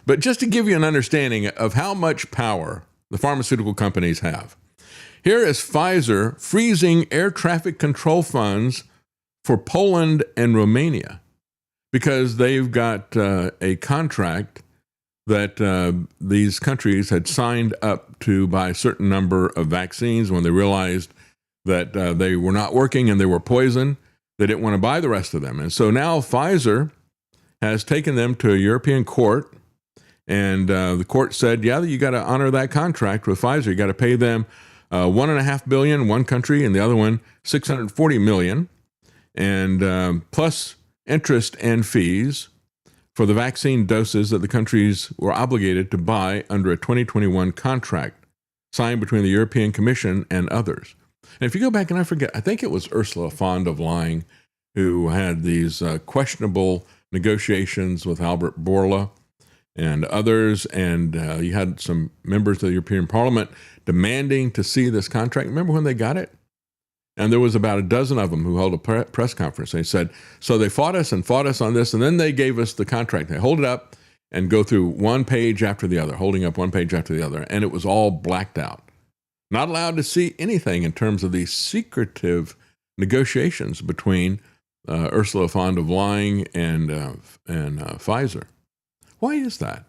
But just to give you an understanding of how much power the pharmaceutical companies have, here is Pfizer freezing air traffic control funds for Poland and Romania, because they've got a contract that these countries had signed up to buy a certain number of vaccines. When they realized that they were not working and they were poison, they didn't want to buy the rest of them. And so now Pfizer has taken them to a European court, and the court said, yeah, you got to honor that contract with Pfizer. You got to pay them $1.5 billion in one country and the other one $640 million, and plus interest and fees for the vaccine doses that the countries were obligated to buy under a 2021 contract signed between the European Commission and others. And if you go back, and I think it was Ursula von der Leyen who had these questionable negotiations with Albert Bourla and others, and you had some members of the European Parliament demanding to see this contract. Remember when they got it? And there was about a dozen of them who held a press conference. They said, so they fought us on this, and then they gave us the contract. They hold it up and go through one page after the other, holding up one page after the other, and it was all blacked out. Not allowed to see anything in terms of these secretive negotiations between Ursula von der Leyen and Pfizer. Why is that?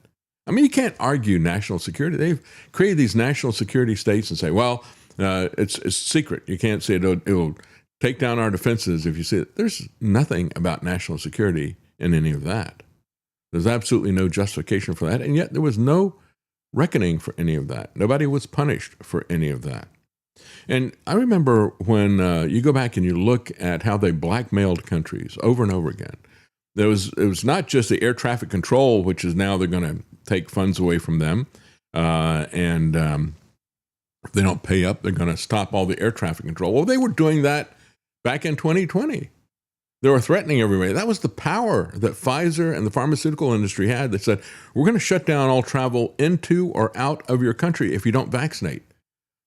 I mean, you can't argue national security. They've created these national security states and say, well, it's secret. You can't say it'll take down our defenses if you see it. There's nothing about national security in any of that. There's absolutely no justification for that. And yet there was no reckoning for any of that. Nobody was punished for any of that. And I remember when you go back and you look at how they blackmailed countries over and over again. It was not just the air traffic control, which is now they're going to take funds away from them. If they don't pay up, they're going to stop all the air traffic control. Well, they were doing that back in 2020. They were threatening everybody. That was the power that Pfizer and the pharmaceutical industry had. They said, we're going to shut down all travel into or out of your country if you don't vaccinate.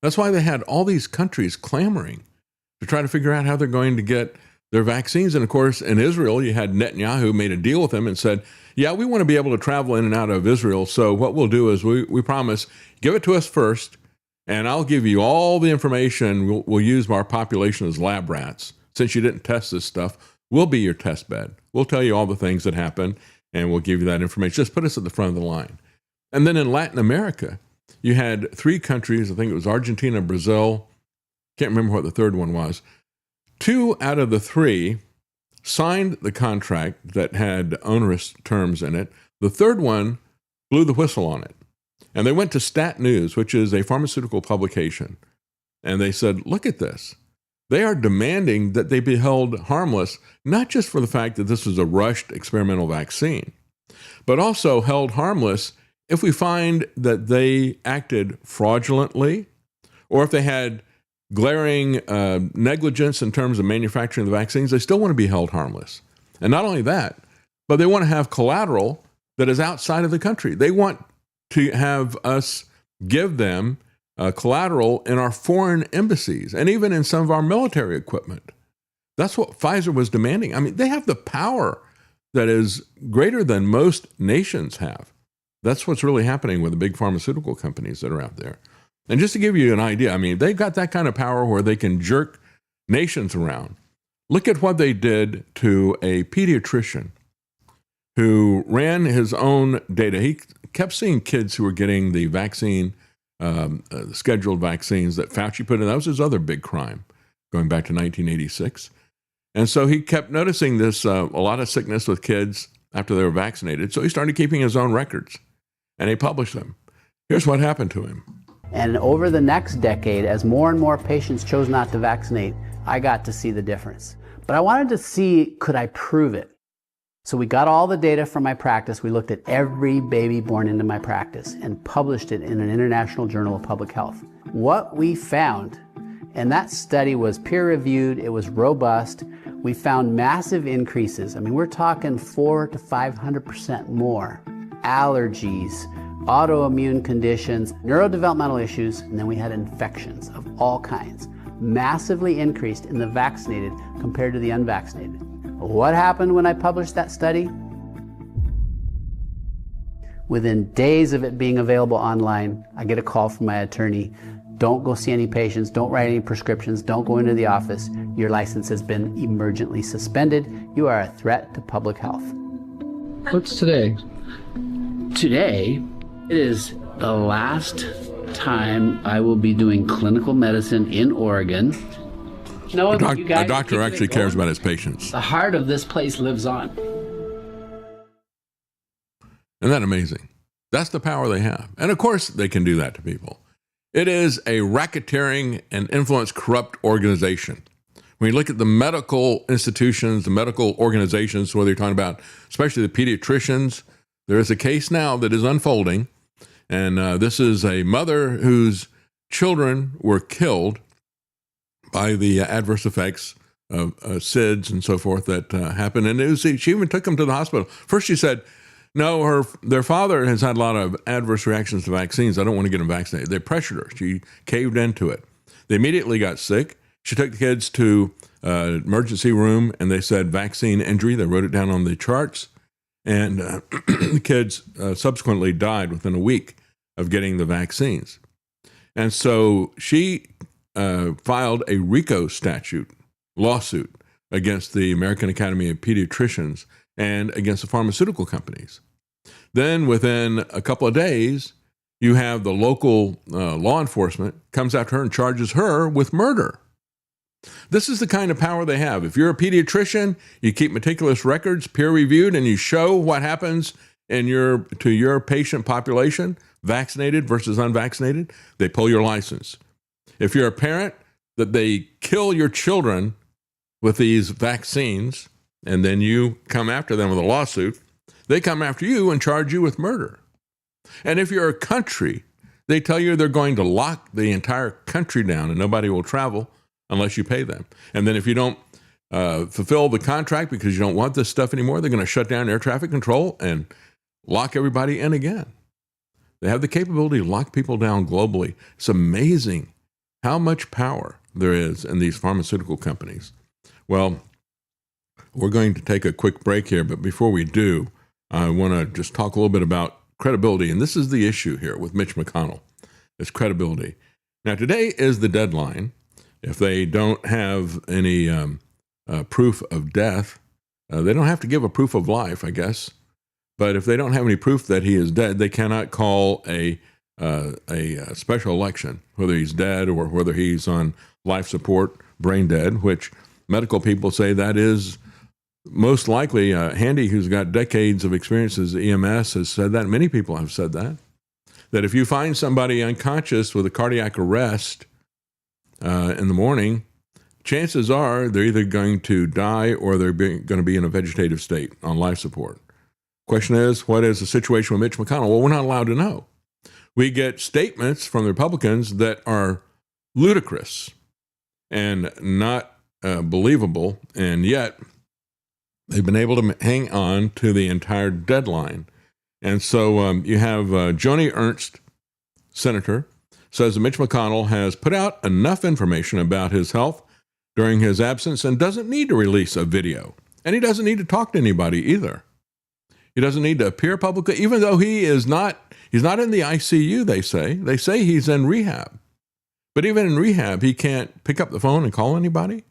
That's why they had all these countries clamoring to try to figure out how they're going to get their vaccines. And of course, in Israel, you had Netanyahu made a deal with them and said, yeah, we want to be able to travel in and out of Israel. So what we'll do is we promise, give it to us first, and I'll give you all the information. We'll use our population as lab rats. Since you didn't test this stuff, we'll be your test bed. We'll tell you all the things that happen, and we'll give you that information. Just put us at the front of the line. And then in Latin America, you had three countries. I think it was Argentina, Brazil. Can't remember what the third one was. 2 out of the 3 signed the contract that had onerous terms in it. The third one blew the whistle on it. And they went to Stat News, which is a pharmaceutical publication. And they said, look at this. They are demanding that they be held harmless, not just for the fact that this was a rushed experimental vaccine, but also held harmless if we find that they acted fraudulently or if they had glaring negligence in terms of manufacturing the vaccines. They still want to be held harmless. And not only that, but they want to have collateral that is outside of the country. They want to have us give them collateral in our foreign embassies and even in some of our military equipment. That's what Pfizer was demanding. I mean, they have the power that is greater than most nations have. That's what's really happening with the big pharmaceutical companies that are out there. And just to give you an idea, I mean, they've got that kind of power where they can jerk nations around. Look at what they did to a pediatrician who ran his own data. He kept seeing kids who were getting the vaccine, scheduled vaccines that Fauci put in. That was his other big crime, going back to 1986. And so he kept noticing this, a lot of sickness with kids after they were vaccinated. So he started keeping his own records, and he published them. Here's what happened to him. And over the next decade, as more and more patients chose not to vaccinate, I got to see the difference. But I wanted to see, could I prove it? So we got all the data from my practice. We looked at every baby born into my practice and published it in an international journal of public health. What we found, and that study was peer-reviewed, it was robust, we found massive increases. I mean, we're talking 400 to 500% more. Allergies, autoimmune conditions, neurodevelopmental issues, and then we had infections of all kinds. Massively increased in the vaccinated compared to the unvaccinated. What happened when I published that study? Within days of it being available online, I get a call from my attorney. Don't go see any patients, don't write any prescriptions, don't go into the office. Your license has been emergently suspended. You are a threat to public health. What's today? Today, it is the last time I will be doing clinical medicine in Oregon. A doctor actually cares about his patients. The heart of this place lives on. Isn't that amazing? That's the power they have. And of course, they can do that to people. It is a racketeering and influence corrupt organization. When you look at the medical institutions, the medical organizations, whether you're talking about especially the pediatricians, there is a case now that is unfolding. And this is a mother whose children were killed by the adverse effects of SIDS and so forth that happened. And she even took them to the hospital. First she said, no, their father has had a lot of adverse reactions to vaccines. I don't want to get him vaccinated. They pressured her. She caved into it. They immediately got sick. She took the kids to an emergency room, and they said vaccine injury. They wrote it down on the charts. And the kids subsequently died within a week of getting the vaccines. And so she filed a RICO lawsuit against the American Academy of Pediatricians and against the pharmaceutical companies. Then within a couple of days, you have the local law enforcement comes after her and charges her with murder. This is the kind of power they have. If you're a pediatrician, you keep meticulous records, peer-reviewed, and you show what happens to your patient population, vaccinated versus unvaccinated, they pull your license. If you're a parent, that they kill your children with these vaccines, and then you come after them with a lawsuit, they come after you and charge you with murder. And if you're a country, they tell you they're going to lock the entire country down and nobody will travel unless you pay them. And then if you don't fulfill the contract because you don't want this stuff anymore, they're going to shut down air traffic control and lock everybody in again. They have the capability to lock people down globally. It's amazing how much power there is in these pharmaceutical companies. Well, we're going to take a quick break here, but before we do, I want to just talk a little bit about credibility. And this is the issue here with Mitch McConnell, is credibility. Now, today is the deadline. If they don't have any proof of death, they don't have to give a proof of life, I guess. But if they don't have any proof that he is dead, they cannot call a special election, whether he's dead or whether he's on life support, brain dead, which medical people say that is most likely. Handy, who's got decades of experience as EMS, has said that. Many people have said that if you find somebody unconscious with a cardiac arrest in the morning, chances are they're either going to die or they're going to be in a vegetative state on life support. Question is, what is the situation with Mitch McConnell? Well, we're not allowed to know. We get statements from the Republicans that are ludicrous and not believable, and yet they've been able to hang on to the entire deadline. And so you have Joni Ernst, senator, says that Mitch McConnell has put out enough information about his health during his absence and doesn't need to release a video. And he doesn't need to talk to anybody either. He doesn't need to appear publicly, even though he's not in the ICU, they say. They say he's in rehab. But even in rehab, he can't pick up the phone and call anybody.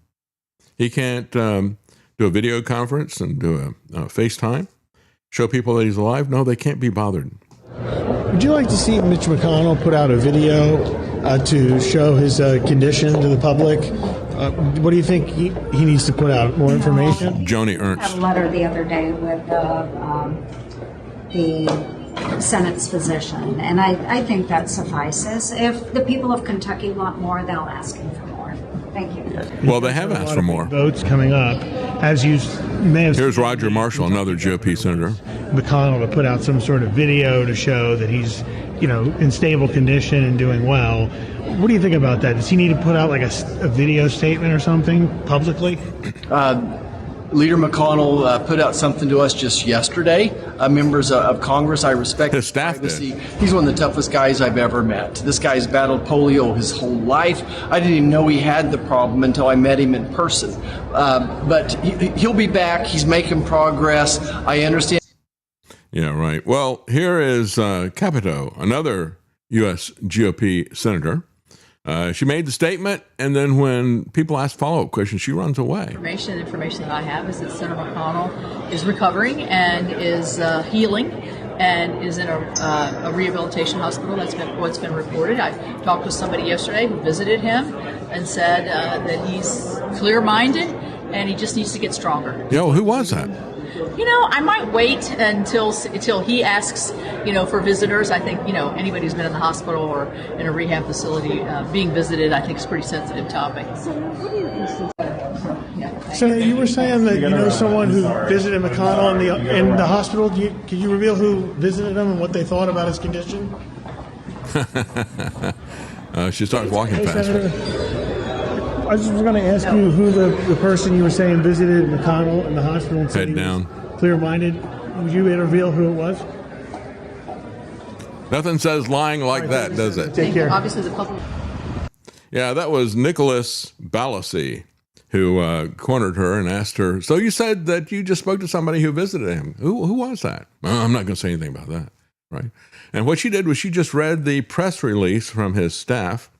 He can't do a video conference and do a FaceTime, show people that he's alive. No, they can't be bothered. Would you like to see Mitch McConnell put out a video to show his condition to the public? What do you think he needs to put out? More information? Joni Ernst. I had a letter the other day with the Senate's position, and I think that suffices. If the people of Kentucky want more, they'll ask him for more. Thank you. Well, they have asked for more. Votes coming up, as you may have. Here's Roger Marshall, another GOP senator. McConnell to put out some sort of video to show that he's, in stable condition and doing well. What do you think about that? Does he need to put out like a video statement or something publicly? Leader McConnell put out something to us just yesterday. Members of Congress, I respect his privacy. He's one of the toughest guys I've ever met. This guy's battled polio his whole life. I didn't even know he had the problem until I met him in person. But he'll be back. He's making progress. I understand. Yeah, right. Well, here is Capito, another U.S. GOP senator. She made the statement, and then when people ask follow-up questions, she runs away. Information that I have is that Senator McConnell is recovering and is healing and is in a rehabilitation hospital. That's what's been reported. I talked with somebody yesterday who visited him and said that he's clear-minded and he just needs to get stronger. Yo, who was that? I might wait until he asks, for visitors. I think, anybody who's been in the hospital or in a rehab facility being visited, I think is a pretty sensitive topic. So you were saying that you know someone who visited McConnell in the hospital. Could you reveal who visited him and what they thought about his condition? She starts walking fast. I just was going to ask you who the person you were saying visited McConnell in the hospital and said head down, clear-minded. Would you reveal who it was? Nothing says lying like that, does it? Take care. Obviously, the public. Yeah, that was Nicholas Balassi who cornered her and asked her, so you said that you just spoke to somebody who visited him. Who was that? Well, I'm not going to say anything about that, right? And what she did was she just read the press release from his staff.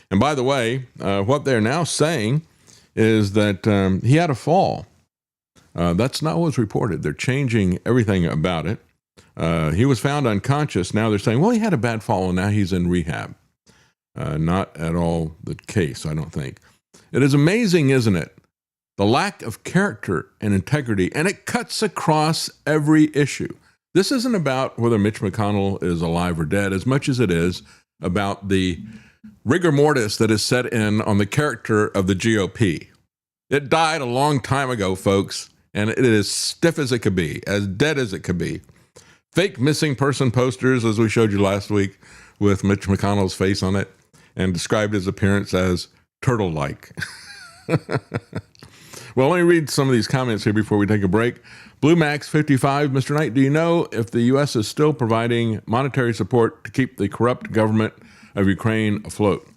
And by the way, what they're now saying is that he had a fall. That's not what was reported. They're changing everything about it. He was found unconscious. Now they're saying, well, he had a bad fall and now he's in rehab. Not at all the case, I don't think. It is amazing, isn't it? The lack of character and integrity, and it cuts across every issue. This isn't about whether Mitch McConnell is alive or dead as much as it is about the rigor mortis that is set in on the character of the GOP. It died a long time ago, folks, and it is stiff as it could be, as dead as it could be. Fake missing person posters, as we showed you last week, with Mitch McConnell's face on it, and described his appearance as turtle-like. Well, let me read some of these comments here before we take a break. Blue Max 55, Mr. Knight, do you know if the U.S. is still providing monetary support to keep the corrupt government of Ukraine afloat?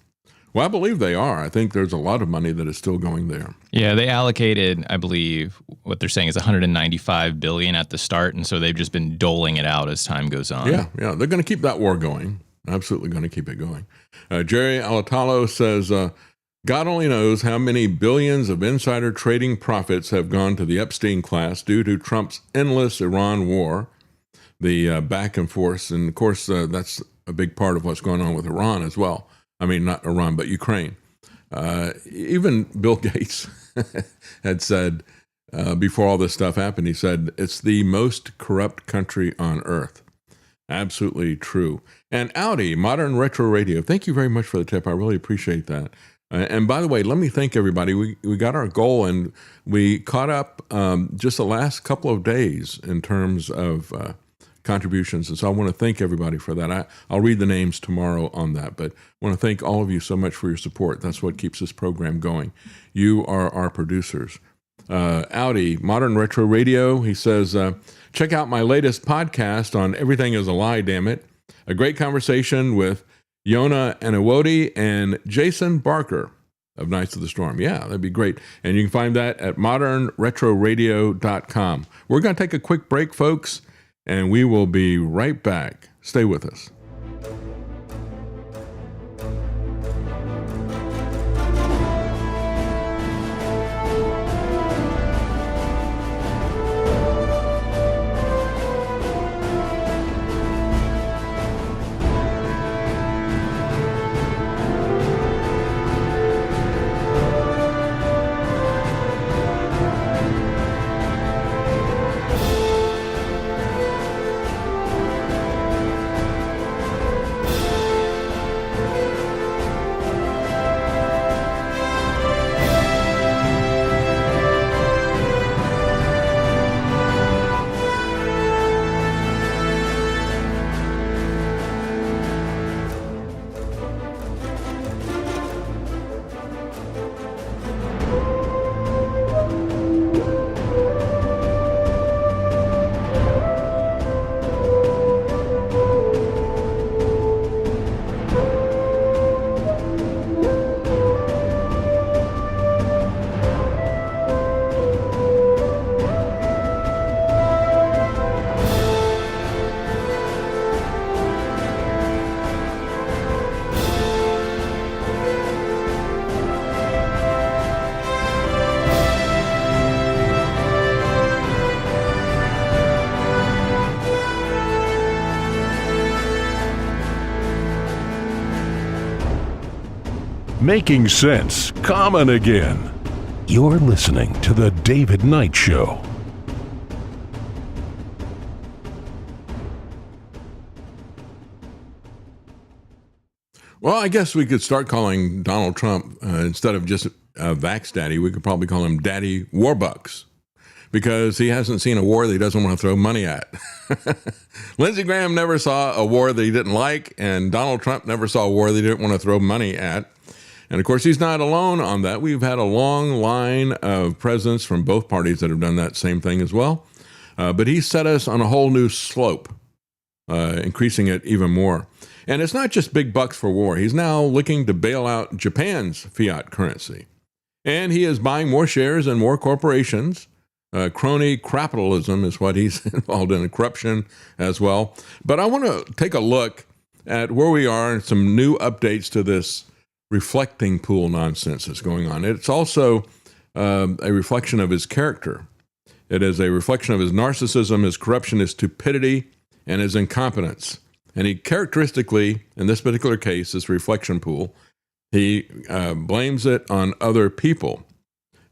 Well, I believe they are. I think there's a lot of money that is still going there. Yeah, they allocated, I believe, what they're saying is $195 billion at the start, and so they've just been doling it out as time goes on. Yeah, they're going to keep that war going. Absolutely going to keep it going. Jerry Alatalo says, God only knows how many billions of insider trading profits have gone to the Epstein class due to Trump's endless Iran war, the back and forth. And of course, that's a big part of what's going on with Iran as well. I mean, not Iran, but Ukraine. Even Bill Gates had said before all this stuff happened, he said, it's the most corrupt country on earth. Absolutely true. And Audi, Modern Retro Radio, thank you very much for the tip. I really appreciate that. And by the way, let me thank everybody. We got our goal and we caught up just the last couple of days in terms of contributions. And so I want to thank everybody for that. I'll read the names tomorrow on that, but I want to thank all of you so much for your support. That's what keeps this program going. You are our producers. Audi, Modern Retro Radio, he says, check out my latest podcast on Everything is a Lie, Damn It. A great conversation with Yona Anawodi and Jason Barker of Knights of the Storm. Yeah, that'd be great. And you can find that at modernretroradio.com. We're going to take a quick break, folks, and we will be right back. Stay with us. making sense common again. You're listening to The David Knight Show. Well, I guess we could start calling Donald Trump, instead of just Vax Daddy, we could probably call him Daddy Warbucks, because he hasn't seen a war that he doesn't want to throw money at. Lindsey Graham never saw a war that he didn't like, and Donald Trump never saw a war that he didn't want to throw money at. And of course, he's not alone on that. We've had a long line of presidents from both parties that have done that same thing as well. But he set us on a whole new slope, increasing it even more. And it's not just big bucks for war. He's now looking to bail out Japan's fiat currency. And he is buying more shares and more corporations. Crony capitalism is what he's involved in, corruption as well. But I want to take a look at where we are and some new updates to this reflecting pool nonsense that's going on. It's also a reflection of his character. It is a reflection of his narcissism, his corruption, his stupidity, and his incompetence. And he characteristically, in this particular case, this reflection pool, he blames it on other people.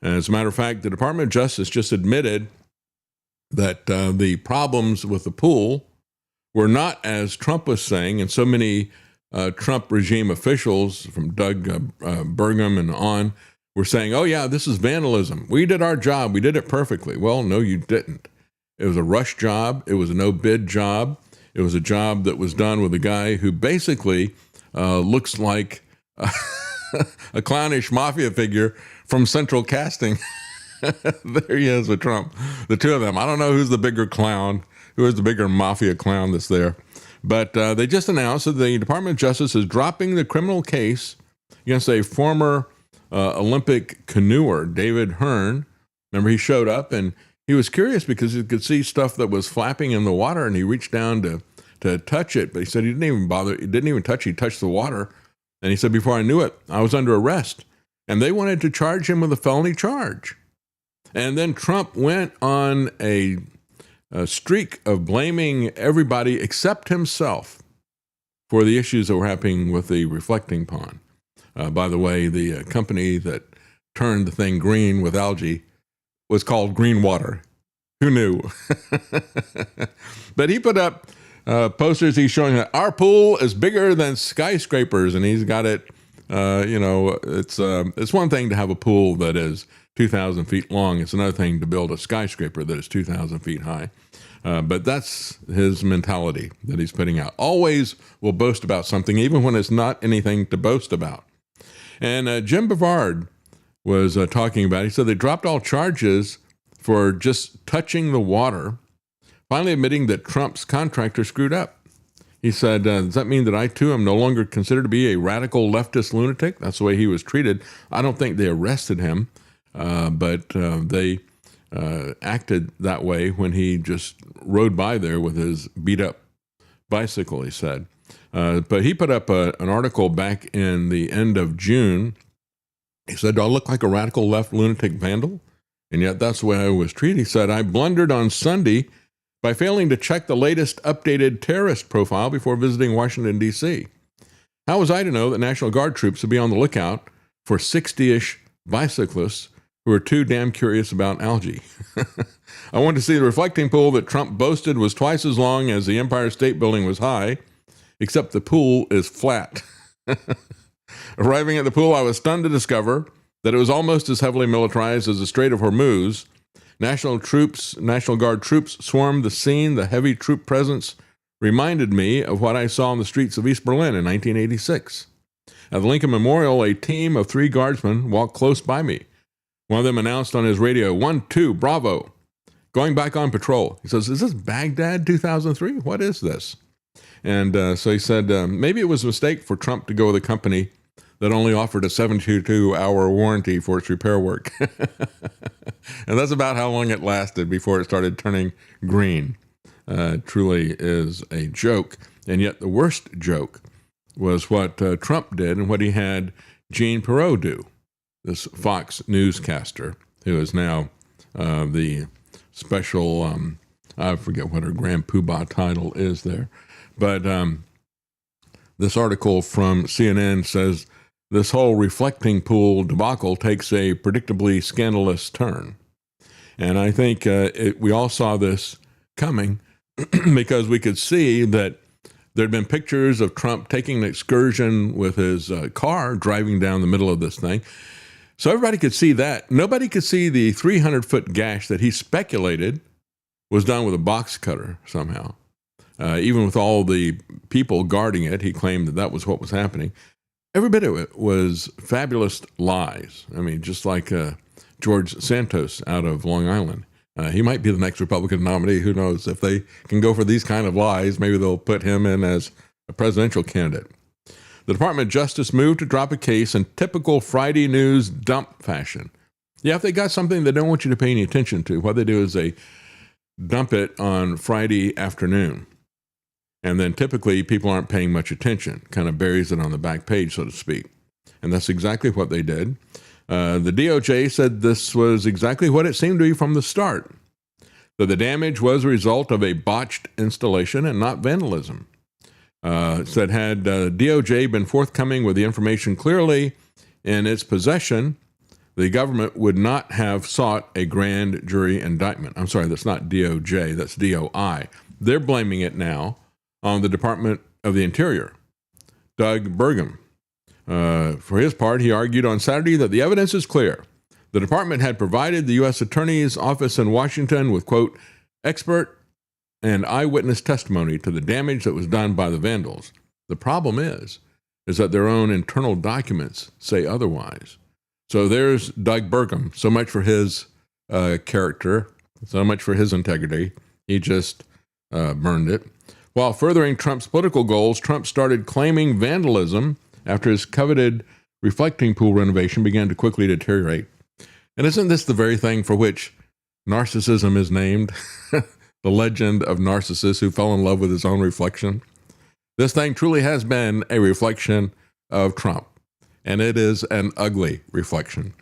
And as a matter of fact, the Department of Justice just admitted that the problems with the pool were not as Trump was saying, and so many Trump regime officials from Doug Burgum and on were saying, oh yeah, this is vandalism. We did our job. We did it perfectly. Well, no, you didn't. It was a rush job. It was a no-bid job. It was a job that was done with a guy who basically looks like a clownish mafia figure from Central Casting. There he is with Trump, the two of them. I don't know who's the bigger clown, who is the bigger mafia clown that's there. But they just announced that the Department of Justice is dropping the criminal case against a former Olympic canoeer, David Hearn. Remember, he showed up and he was curious because he could see stuff that was flapping in the water, and he reached down to touch it. But he said he didn't even bother. He didn't even touch it. He touched the water. And he said, before I knew it, I was under arrest. And they wanted to charge him with a felony charge. And then Trump went on a streak of blaming everybody except himself for the issues that were happening with the reflecting pond. By the way, the company that turned the thing green with algae was called Green Water. Who knew? But he put up posters. He's showing that our pool is bigger than skyscrapers, and he's got it. It's one thing to have a pool that is 2,000 feet long. It's another thing to build a skyscraper that is 2,000 feet high. But that's his mentality that he's putting out. Always will boast about something, even when it's not anything to boast about. And Jim Bavard was talking about, he said they dropped all charges for just touching the water, finally admitting that Trump's contractor screwed up. He said, does that mean that I, too, am no longer considered to be a radical leftist lunatic? That's the way he was treated. I don't think they arrested him, but they acted that way when he just rode by there with his beat-up bicycle, he said. But he put up an article back in the end of June. He said, do I look like a radical left lunatic vandal? And yet that's the way I was treated. He said, I blundered on Sunday by failing to check the latest updated terrorist profile before visiting Washington, D.C. How was I to know that National Guard troops would be on the lookout for 60-ish bicyclists who are too damn curious about algae? I wanted to see the reflecting pool that Trump boasted was twice as long as the Empire State Building was high, except the pool is flat. Arriving at the pool, I was stunned to discover that it was almost as heavily militarized as the Strait of Hormuz. National Guard troops swarmed the scene. The heavy troop presence reminded me of what I saw on the streets of East Berlin in 1986. At the Lincoln Memorial, a team of 3 guardsmen walked close by me. One of them announced on his radio, 1-2, bravo, going back on patrol. He says, is this Baghdad 2003? What is this? And so he said, maybe it was a mistake for Trump to go with a company that only offered a 72-hour warranty for its repair work. And that's about how long it lasted before it started turning green. Truly is a joke. And yet the worst joke was what Trump did and what he had Jean Perot do, this Fox newscaster, who is now the special, I forget what her grand poobah title is there. But this article from CNN says this whole reflecting pool debacle takes a predictably scandalous turn. And I think we all saw this coming because we could see that there had been pictures of Trump taking an excursion with his car, driving down the middle of this thing. So everybody could see that. Nobody could see the 300-foot gash that he speculated was done with a box cutter somehow. Even with all the people guarding it, he claimed that that was what was happening. Every bit of it was fabulous lies. I mean, just like George Santos out of Long Island. He might be the next Republican nominee. Who knows? If they can go for these kind of lies, maybe they'll put him in as a presidential candidate. The Department of Justice moved to drop a case in typical Friday news dump fashion. Yeah, if they got something they don't want you to pay any attention to, what they do is they dump it on Friday afternoon. And then typically people aren't paying much attention, kind of buries it on the back page, so to speak. And that's exactly what they did. The DOJ said this was exactly what it seemed to be from the start, that the damage was a result of a botched installation and not vandalism. It said had DOJ been forthcoming with the information clearly in its possession, the government would not have sought a grand jury indictment. I'm sorry, that's not DOJ, that's DOI. They're blaming it now on the Department of the Interior. Doug Burgum, for his part, he argued on Saturday that the evidence is clear. The department had provided the U.S. Attorney's Office in Washington with, quote, expert and eyewitness testimony to the damage that was done by the vandals. The problem is that their own internal documents say otherwise. So there's Doug Burgum. So much for his character, so much for his integrity. He just burned it. While furthering Trump's political goals, Trump started claiming vandalism after his coveted reflecting pool renovation began to quickly deteriorate. And isn't this the very thing for which narcissism is named? The legend of Narcissus who fell in love with his own reflection. This thing truly has been a reflection of Trump, and it is an ugly reflection.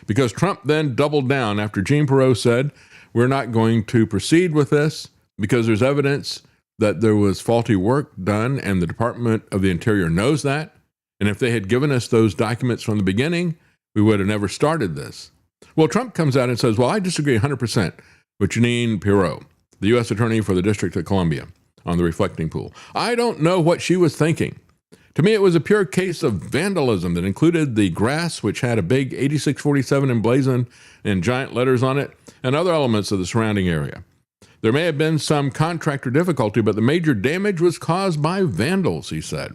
Because Trump then doubled down after Jean Perot said, we're not going to proceed with this because there's evidence that there was faulty work done, and the Department of the Interior knows that. And if they had given us those documents from the beginning, we would have never started this. Well, Trump comes out and says, well, I disagree 100% with Jeanine Pirro, the U.S. Attorney for the District of Columbia, on the reflecting pool. I don't know what she was thinking. To me, it was a pure case of vandalism that included the grass, which had a big 8647 emblazoned in giant letters on it, and other elements of the surrounding area. There may have been some contractor difficulty, but the major damage was caused by vandals, he said.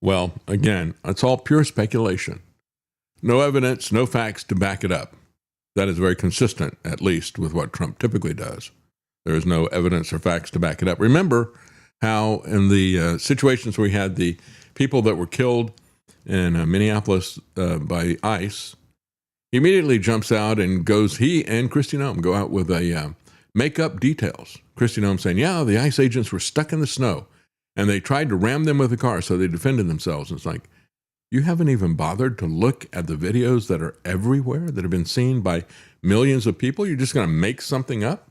Well, again, it's all pure speculation. No evidence, no facts to back it up. That is very consistent, at least, with what Trump typically does. There is no evidence or facts to back it up. Remember how in the situations where we had the people that were killed in Minneapolis by ICE, he immediately jumps out and goes, he and Kristi Noem go out with a make up details. Kristi Noem saying, yeah, the ICE agents were stuck in the snow and they tried to ram them with a car, so they defended themselves. And it's like, you haven't even bothered to look at the videos that are everywhere, that have been seen by millions of people? You're just going to make something up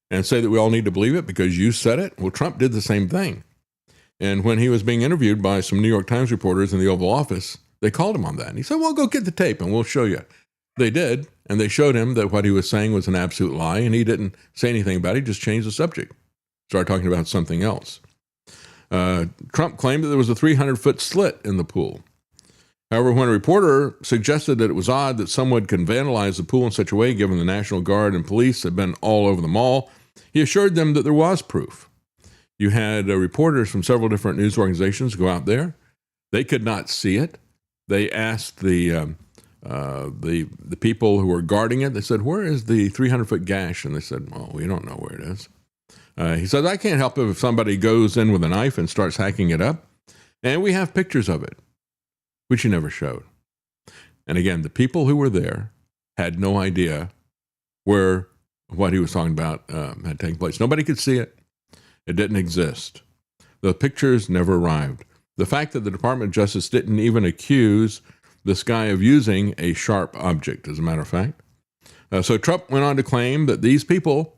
and say that we all need to believe it because you said it? Well, Trump did the same thing. And when he was being interviewed by some New York Times reporters in the Oval Office, they called him on that. And he said, well, go get the tape and we'll show you. They did, and they showed him that what he was saying was an absolute lie, and he didn't say anything about it. He just changed the subject, started talking about something else. Trump claimed that there was a 300-foot slit in the pool. However, when a reporter suggested that it was odd that someone could vandalize the pool in such a way, given the National Guard and police had been all over the mall, he assured them that there was proof. You had reporters from several different news organizations go out there. They could not see it. They asked the people who were guarding it. They said, where is the 300-foot gash? And they said, well, we don't know where it is. He says, I can't help it if somebody goes in with a knife and starts hacking it up. And we have pictures of it, which he never showed. And again, the people who were there had no idea where what he was talking about had taken place. Nobody could see it. It didn't exist. The pictures never arrived. The fact that the Department of Justice didn't even accuse this guy of using a sharp object, as a matter of fact. So Trump went on to claim that these people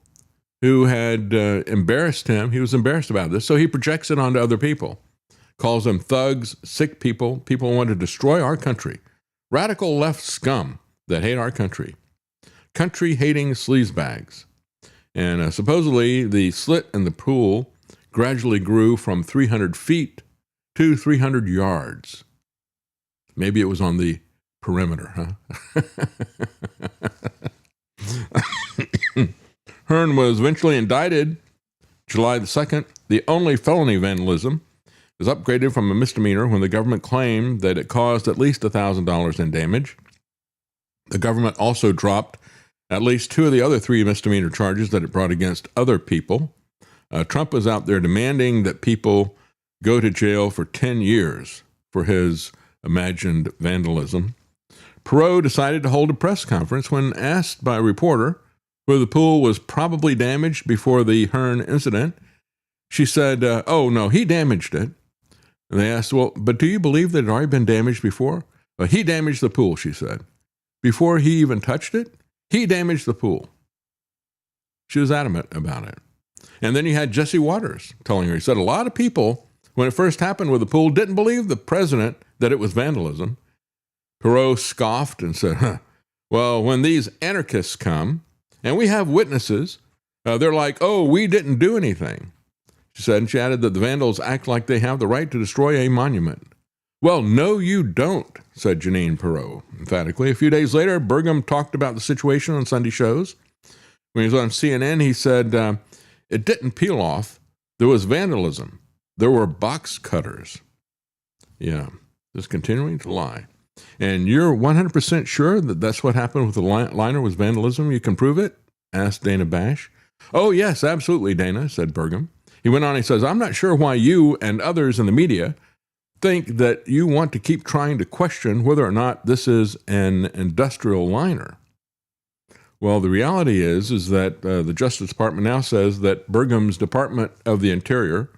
who had embarrassed him, he was embarrassed about this, so he projects it onto other people. calls them thugs, sick people who want to destroy our country, radical left scum that hate our country, country-hating sleazebags. And supposedly the slit in the pool gradually grew from 300 feet to 300 yards. Maybe it was on the perimeter, huh? Hearn was eventually indicted July the 2nd. The only felony vandalism was upgraded from a misdemeanor when the government claimed that it caused at least $1,000 in damage. The government also dropped at least 2 of the other 3 misdemeanor charges that it brought against other people. Trump was out there demanding that people go to jail for 10 years for his imagined vandalism. Perot decided to hold a press conference when asked by a reporter whether the pool was probably damaged before the Hearn incident. She said, oh, no, he damaged it. And they asked, well, but do you believe that it had already been damaged before? Well, he damaged the pool, she said. Before he even touched it, he damaged the pool. She was adamant about it. And then you had Jesse Waters telling her, he said, a lot of people, when it first happened with the pool, didn't believe the president that it was vandalism. Perot scoffed and said, well, when these anarchists come, and we have witnesses, they're like, oh, we didn't do anything. She said, and she added that the vandals act like they have the right to destroy a monument. Well, no, you don't, said Jeanine Perot emphatically. A few days later, Burgum talked about the situation on Sunday shows. When he was on CNN, he said, it didn't peel off. There was vandalism. There were box cutters. Yeah, just continuing to lie. And you're 100% sure that that's what happened with the liner was vandalism? You can prove it? Asked Dana Bash. Oh, yes, absolutely, Dana, said Burgum. He went on, he says, I'm not sure why you and others in the media think that you want to keep trying to question whether or not this is an industrial liner. Well, the reality is that the Justice Department now says that Burgum's Department of the Interior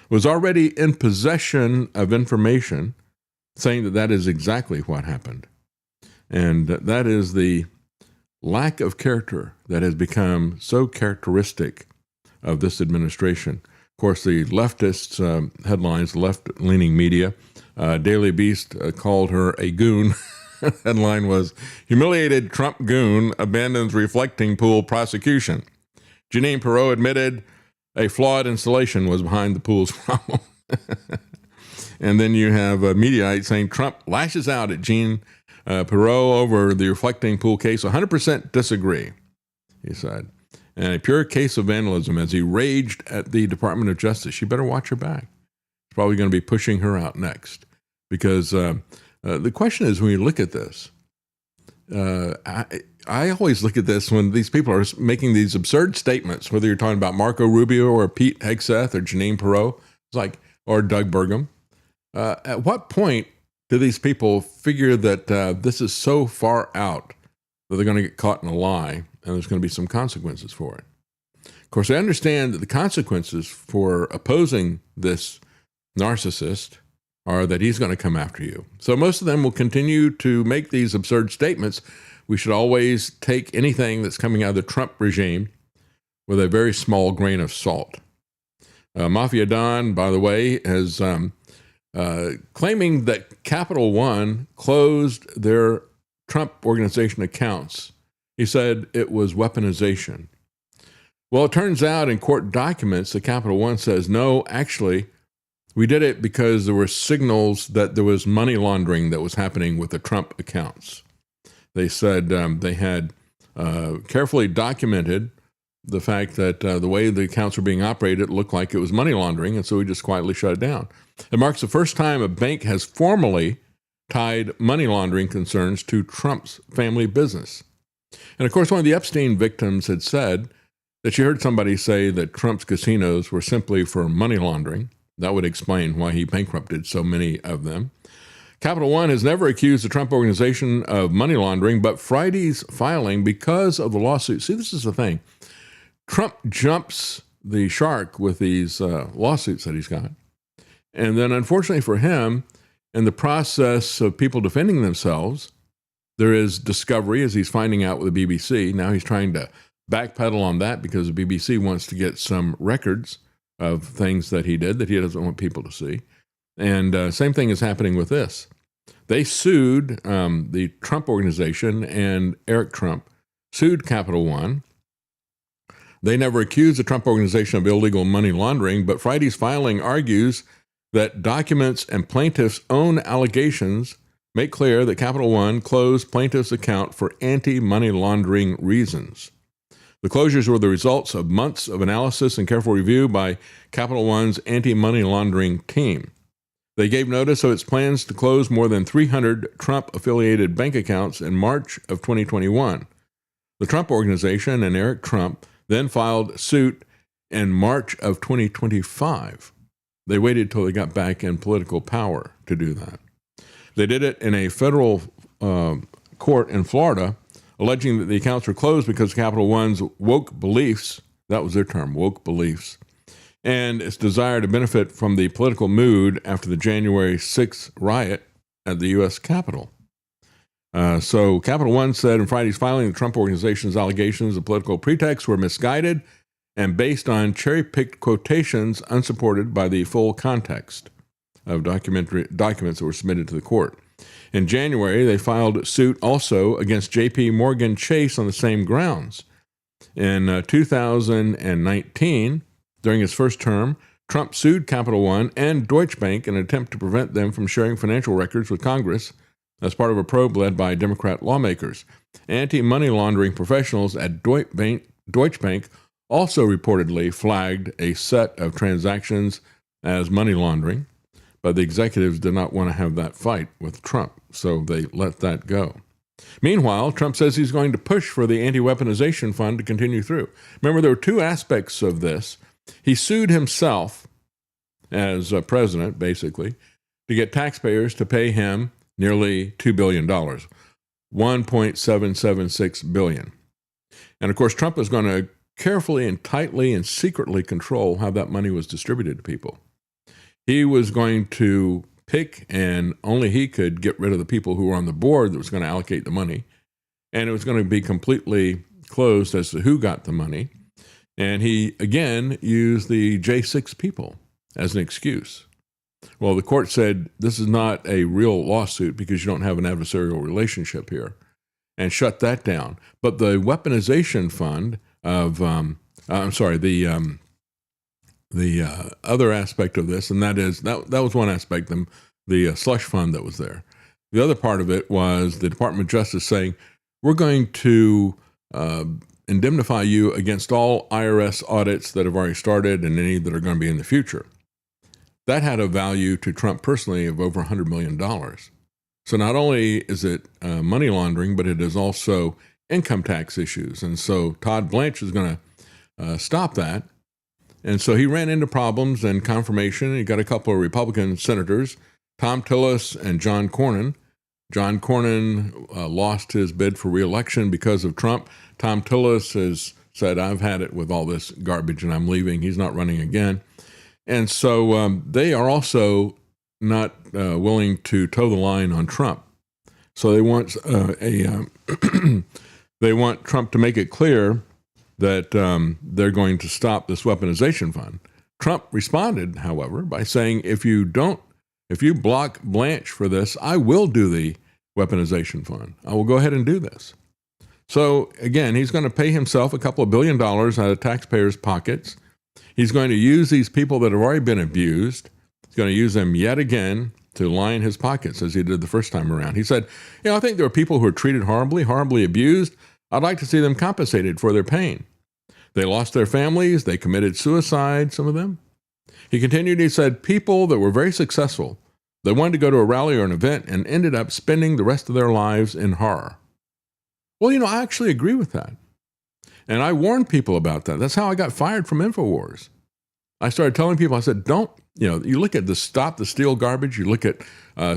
was already in possession of information saying that that is exactly what happened. And that is the lack of character that has become so characteristic of this administration. Of course, the leftists' headlines, left-leaning media, Daily Beast called her a goon. Headline was, humiliated Trump goon abandons reflecting pool prosecution. Jeanine Perot admitted a flawed installation was behind the pool's problem. And then you have a Mediaite saying Trump lashes out at Jean Perot over the reflecting pool case. 100% disagree, he said. And a pure case of vandalism as he raged at the Department of Justice. She better watch her back. He's probably going to be pushing her out next. Because the question is, when you look at this, I always look at this when these people are making these absurd statements, whether you're talking about Marco Rubio or Pete Hegseth or Jeanine Perot, it's like, or Doug Burgum. At what point do these people figure that this is so far out that they're going to get caught in a lie and there's going to be some consequences for it? Of course, I understand that the consequences for opposing this narcissist are that he's going to come after you. So most of them will continue to make these absurd statements. We should always take anything that's coming out of the Trump regime with a very small grain of salt. Mafia Don, by the way, has claiming that Capital One closed their Trump organization accounts. He said it was weaponization. Well, it turns out in court documents that Capital One says, no, actually, we did it because there were signals that there was money laundering that was happening with the Trump accounts. They said they had carefully documented the fact that the way the accounts were being operated looked like it was money laundering, and so we just quietly shut it down. It marks the first time a bank has formally tied money laundering concerns to Trump's family business. And of course, one of the Epstein victims had said that she heard somebody say that Trump's casinos were simply for money laundering. That would explain why he bankrupted so many of them. Capital One has never accused the Trump organization of money laundering, but Friday's filing because of the lawsuit. See, this is the thing. Trump jumps the shark with these lawsuits that he's got. And then unfortunately for him, in the process of people defending themselves, there is discovery, as he's finding out with the BBC. Now he's trying to backpedal on that because the BBC wants to get some records of things that he did that he doesn't want people to see. And same thing is happening with this. They sued the Trump organization, and Eric Trump sued Capital One. They never accused the Trump organization of illegal money laundering, but Friday's filing argues that documents and plaintiffs' own allegations make clear that Capital One closed plaintiffs' account for anti-money laundering reasons. The closures were the results of months of analysis and careful review by Capital One's anti-money laundering team. They gave notice of its plans to close more than 300 Trump-affiliated bank accounts in March of 2021. The Trump organization and Eric Trump then filed suit in March of 2025. They waited till they got back in political power to do that. They did it in a federal court in Florida, alleging that the accounts were closed because Capital One's woke beliefs, that was their term, woke beliefs, and its desire to benefit from the political mood after the January 6th riot at the U.S. Capitol. So Capital One said in Friday's filing the Trump organization's allegations of political pretexts were misguided and based on cherry-picked quotations unsupported by the full context of documents that were submitted to the court. In January, they filed suit also against J.P. Morgan Chase on the same grounds. In 2019, during his first term, Trump sued Capital One and Deutsche Bank in an attempt to prevent them from sharing financial records with Congress as part of a probe led by Democrat lawmakers. Anti-money laundering professionals at Deutsche Bank also reportedly flagged a set of transactions as money laundering, but the executives did not want to have that fight with Trump, so they let that go. Meanwhile, Trump says he's going to push for the anti-weaponization fund to continue through. Remember, there were two aspects of this. He sued himself as president, basically, to get taxpayers to pay him nearly $2 billion, $1.776 billion. And of course, Trump is going to carefully and tightly and secretly control how that money was distributed to people. He was going to pick, and only he could get rid of the people who were on the board that was going to allocate the money. And it was going to be completely closed as to who got the money. And he, again, used the J6 people as an excuse. Well, the court said this is not a real lawsuit because you don't have an adversarial relationship here, and shut that down. But the weaponization fund of, the other aspect of this, and that is, that was one aspect, the slush fund that was there. The other part of it was the Department of Justice saying, we're going to indemnify you against all IRS audits that have already started and any that are going to be in the future. That had a value to Trump personally of over $100 million. So not only is it money laundering, but it is also income tax issues. And so Todd Blanche is going to stop that. And so he ran into problems and confirmation. He got a couple of Republican senators, Tom Tillis and John Cornyn. John Cornyn lost his bid for re-election because of Trump. Tom Tillis has said, I've had it with all this garbage and I'm leaving. He's not running again. And so they are also not willing to toe the line on Trump. So they want they want Trump to make it clear that they're going to stop this weaponization fund. Trump responded, however, by saying, if you block Blanche for this, I will do the weaponization fund. I will go ahead and do this. So again, he's going to pay himself a couple of $1 billion out of taxpayers' pockets. He's going to use these people that have already been abused. He's going to use them yet again to line his pockets as he did the first time around. He said, I think there are people who are treated horribly, horribly abused. I'd like to see them compensated for their pain. They lost their families. They committed suicide, some of them. He continued, he said, people that were very successful, they wanted to go to a rally or an event and ended up spending the rest of their lives in horror. Well, I actually agree with that. And I warned people about that. That's how I got fired from InfoWars. I started telling people, I said, you look at the Stop the Steal garbage. You look at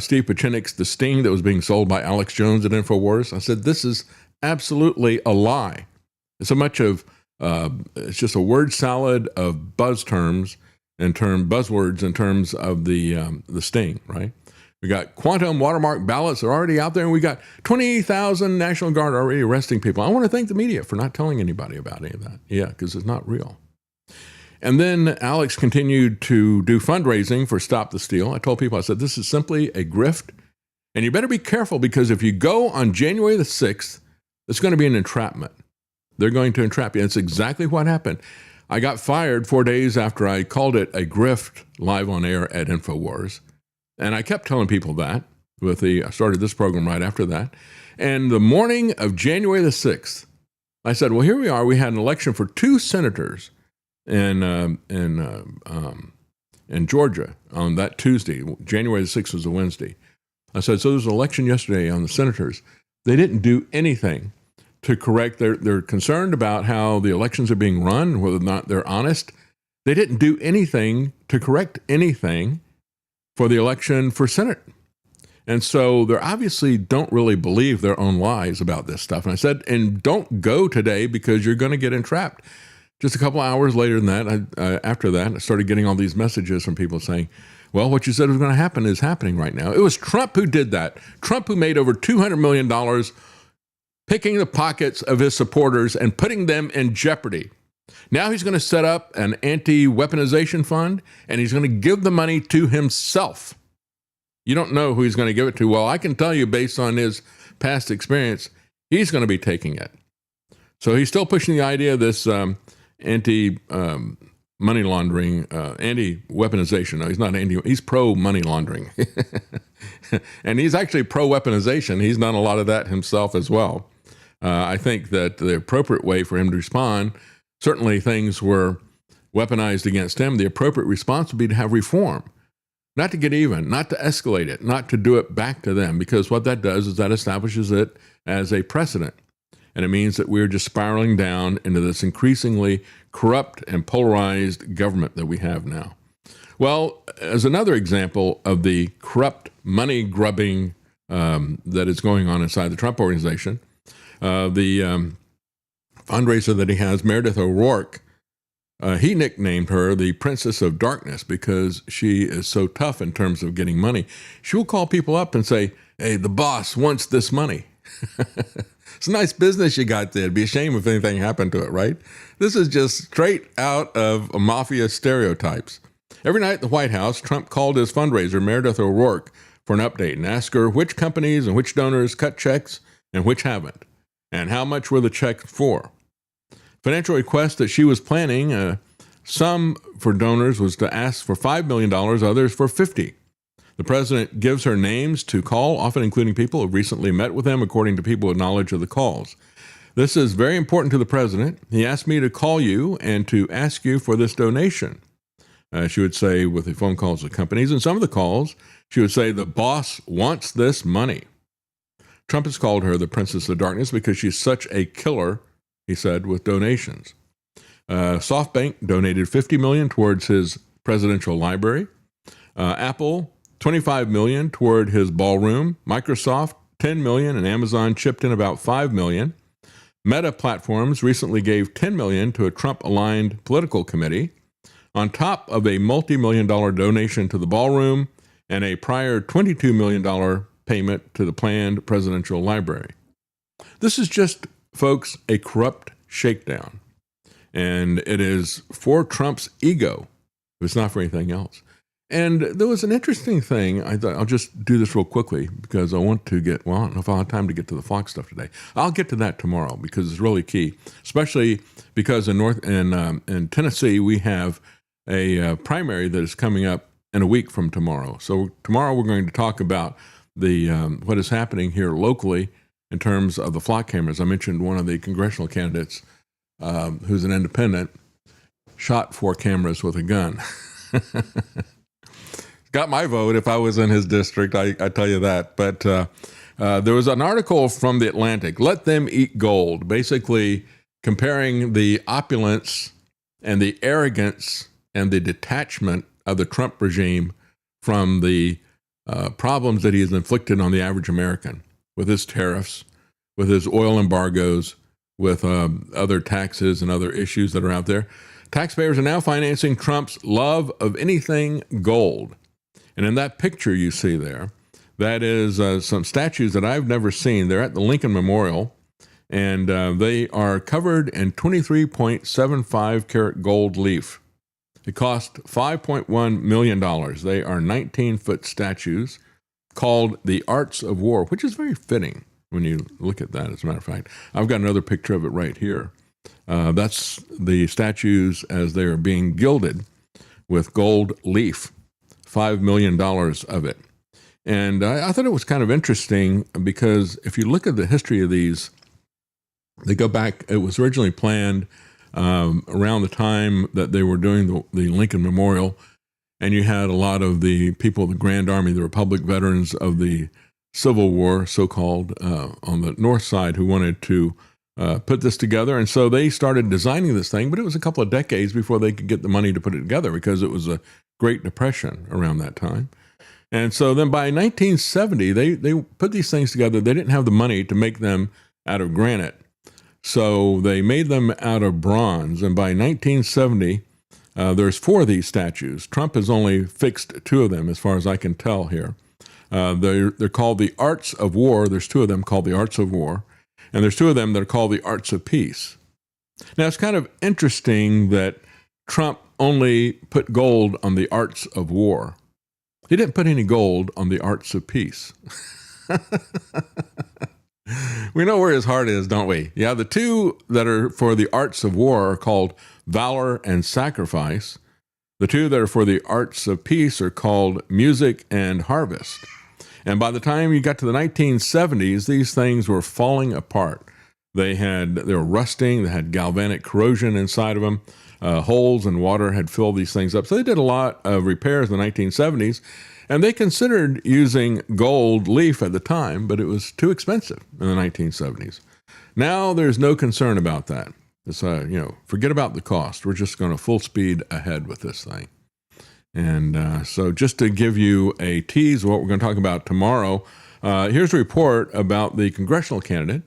Steve Pachinik's The Sting that was being sold by Alex Jones at InfoWars. I said, this is absolutely a lie. It's it's just a word salad of buzzwords in terms of the Sting, right? We got quantum watermark ballots are already out there, and we got 20,000 National Guard already arresting people. I want to thank the media for not telling anybody about any of that. Yeah, because it's not real. And then Alex continued to do fundraising for Stop the Steal. I told people, I said, this is simply a grift. And you better be careful, because if you go on January the 6th, it's going to be an entrapment. They're going to entrap you. And it's exactly what happened. I got fired 4 days after I called it a grift live on air at InfoWars. And I kept telling people that. I started this program right after that. And the morning of January the 6th, I said, well, here we are. We had an election for 2 senators in Georgia on that Tuesday. January the 6th was a Wednesday. I said, so there was an election yesterday on the senators. They didn't do anything to correct. They're concerned about how the elections are being run, whether or not they're honest. They didn't do anything to correct anything for the election for Senate. And so they obviously don't really believe their own lies about this stuff. And I said, and don't go today because you're going to get entrapped. Just a couple of hours later than that, after that, I started getting all these messages from people saying, well, what you said was going to happen is happening right now. It was Trump who did that. Trump who made over $200 million picking the pockets of his supporters and putting them in jeopardy. Now he's going to set up an anti-weaponization fund, and he's going to give the money to himself. You don't know who he's going to give it to. Well, I can tell you based on his past experience, he's going to be taking it. So he's still pushing the idea of this anti-money laundering, anti-weaponization. No, he's not he's pro-money laundering. And he's actually pro-weaponization. He's done a lot of that himself as well. I think that the appropriate way for him to respond, certainly things were weaponized against him. The appropriate response would be to have reform. Not to get even, not to escalate it, not to do it back to them, because what that does is that establishes it as a precedent. And it means that we're just spiraling down into this increasingly corrupt and polarized government that we have now. Well, as another example of the corrupt money grubbing that is going on inside the Trump organization, the fundraiser that he has, Meredith O'Rourke, he nicknamed her the Princess of Darkness because she is so tough in terms of getting money. She will call people up and say, hey, the boss wants this money. It's a nice business you got there. It'd be a shame if anything happened to it, right? This is just straight out of mafia stereotypes. Every night at the White House, Trump called his fundraiser, Meredith O'Rourke, for an update and asked her which companies and which donors cut checks and which haven't, and how much were the checks for. Financial requests that she was planning, some for donors was to ask for $5 million, others for $50. The president gives her names to call, often including people who have recently met with him, according to people with knowledge of the calls. This is very important to the president. He asked me to call you and to ask you for this donation. She would say with the phone calls of companies, and some of the calls, she would say, the boss wants this money. Trump has called her the Princess of Darkness because she's such a killer, he said, with donations. SoftBank donated $50 million towards his presidential library. Apple, $25 million toward his ballroom. Microsoft, $10 million, and Amazon chipped in about $5 million. Meta Platforms recently gave $10 million to a Trump-aligned political committee, on top of a multi-million-dollar donation to the ballroom and a prior $22 million payment to the planned presidential library. This is just, folks, a corrupt shakedown. And it is for Trump's ego. It's not for anything else. And there was an interesting thing. I thought I'll just do this real quickly because I want to get, well, I don't know if I'll have time to get to the Fox stuff today. I'll get to that tomorrow because it's really key, especially because in Tennessee, we have a primary that is coming up in a week from tomorrow. So tomorrow we're going to talk about the what is happening here locally in terms of the flock cameras. I mentioned one of the congressional candidates who's an independent shot 4 cameras with a gun. Got my vote if I was in his district, I tell you that. But there was an article from The Atlantic, Let Them Eat Gold, basically comparing the opulence and the arrogance and the detachment of the Trump regime from the problems that he has inflicted on the average American with his tariffs, with his oil embargoes, with other taxes and other issues that are out there. Taxpayers are now financing Trump's love of anything gold. And in that picture you see there, that is some statues that I've never seen. They're at the Lincoln Memorial, and they are covered in 23.75 karat gold leaf. It cost $5.1 million. They are 19-foot statues called the Arts of War, which is very fitting when you look at that, as a matter of fact. I've got another picture of it right here. That's the statues as they are being gilded with gold leaf, $5 million of it. And I thought it was kind of interesting because if you look at the history of these, they go back, it was originally planned around the time that they were doing the Lincoln Memorial, and you had a lot of the people of the Grand Army, the Republic veterans of the Civil War, so-called, on the north side, who wanted to put this together. And so they started designing this thing, but it was a couple of decades before they could get the money to put it together because it was a Great Depression around that time. And so then by 1970, they put these things together. They didn't have the money to make them out of granite. So they made them out of bronze. And by 1970, there's 4 of these statues. Trump has only fixed 2 of them, as far as I can tell here. They're called the Arts of War. There's 2 of them called the Arts of War. And there's 2 of them that are called the Arts of Peace. Now, it's kind of interesting that Trump only put gold on the Arts of War. He didn't put any gold on the Arts of Peace. We know where his heart is, don't we? Yeah, the 2 that are for the Arts of War are called Valor and Sacrifice. The 2 that are for the Arts of Peace are called Music and Harvest. And by the time you got to the 1970s, these things were falling apart. They were rusting. They had galvanic corrosion inside of them. Holes and water had filled these things up. So they did a lot of repairs in the 1970s. And they considered using gold leaf at the time, but it was too expensive in the 1970s. Now there's no concern about that. It's, forget about the cost. We're just going to full speed ahead with this thing. And so just to give you a tease of what we're going to talk about tomorrow, here's a report about the congressional candidate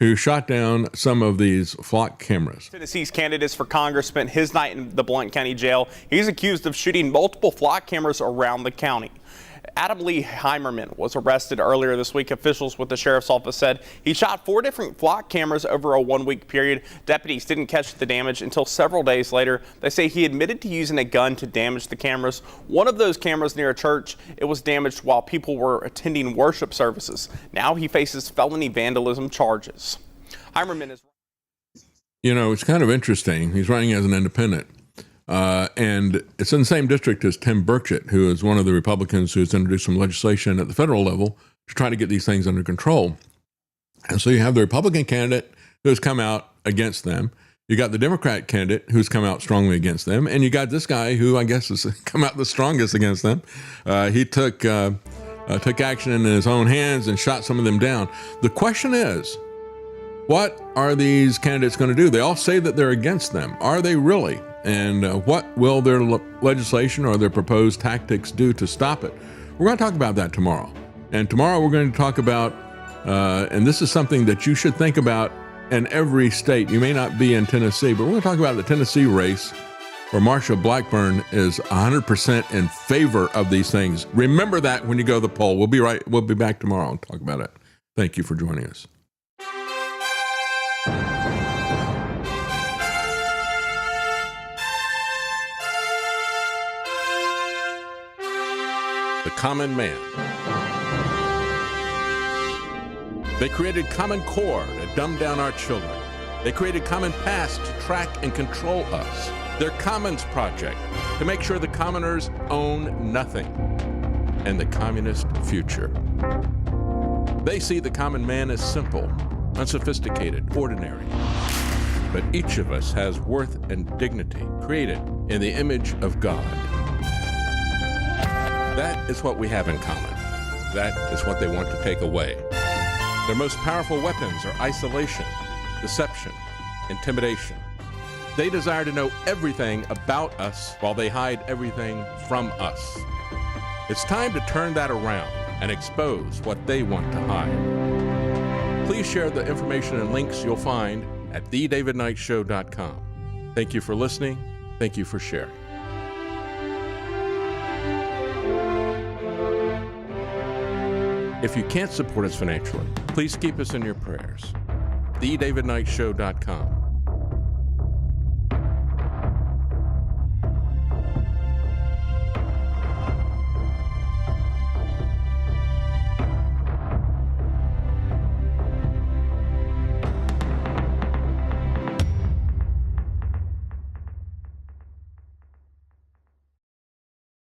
who shot down some of these flock cameras. Tennessee's candidate for Congress spent his night in the Blount County Jail. He's accused of shooting multiple flock cameras around the county. Adam Lee Heimerman was arrested earlier this week. Officials with the sheriff's office said he shot 4 different flock cameras over a 1-week period. Deputies didn't catch the damage until several days later. They say he admitted to using a gun to damage the cameras. One of those cameras near a church, it was damaged while people were attending worship services. Now he faces felony vandalism charges. Heimerman is... it's kind of interesting. He's running as an independent. And it's in the same district as Tim Burchett, who is one of the Republicans who has introduced some legislation at the federal level to try to get these things under control. And so you have the Republican candidate who's come out against them. You got the Democrat candidate who's come out strongly against them. And you got this guy who I guess has come out the strongest against them. He took action in his own hands and shot some of them down. The question is, what are these candidates going to do? They all say that they're against them. Are they really? And what will their legislation or their proposed tactics do to stop it? We're going to talk about that tomorrow. And tomorrow we're going to talk about, and this is something that you should think about in every state. You may not be in Tennessee, but we're going to talk about the Tennessee race where Marsha Blackburn is 100% in favor of these things. Remember that when you go to the poll. We'll be back tomorrow and talk about it. Thank you for joining us. The common man. They created Common Core to dumb down our children. They created Common Pass to track and control us. Their Commons Project to make sure the commoners own nothing. And the communist future. They see the common man as simple, unsophisticated, ordinary. But each of us has worth and dignity, created in the image of God. That is what we have in common. That is what they want to take away. Their most powerful weapons are isolation, deception, intimidation. They desire to know everything about us while they hide everything from us. It's time to turn that around and expose what they want to hide. Please share the information and links you'll find at thedavidknightshow.com. Thank you for listening. Thank you for sharing. If you can't support us financially, please keep us in your prayers. thedavidknightshow.com.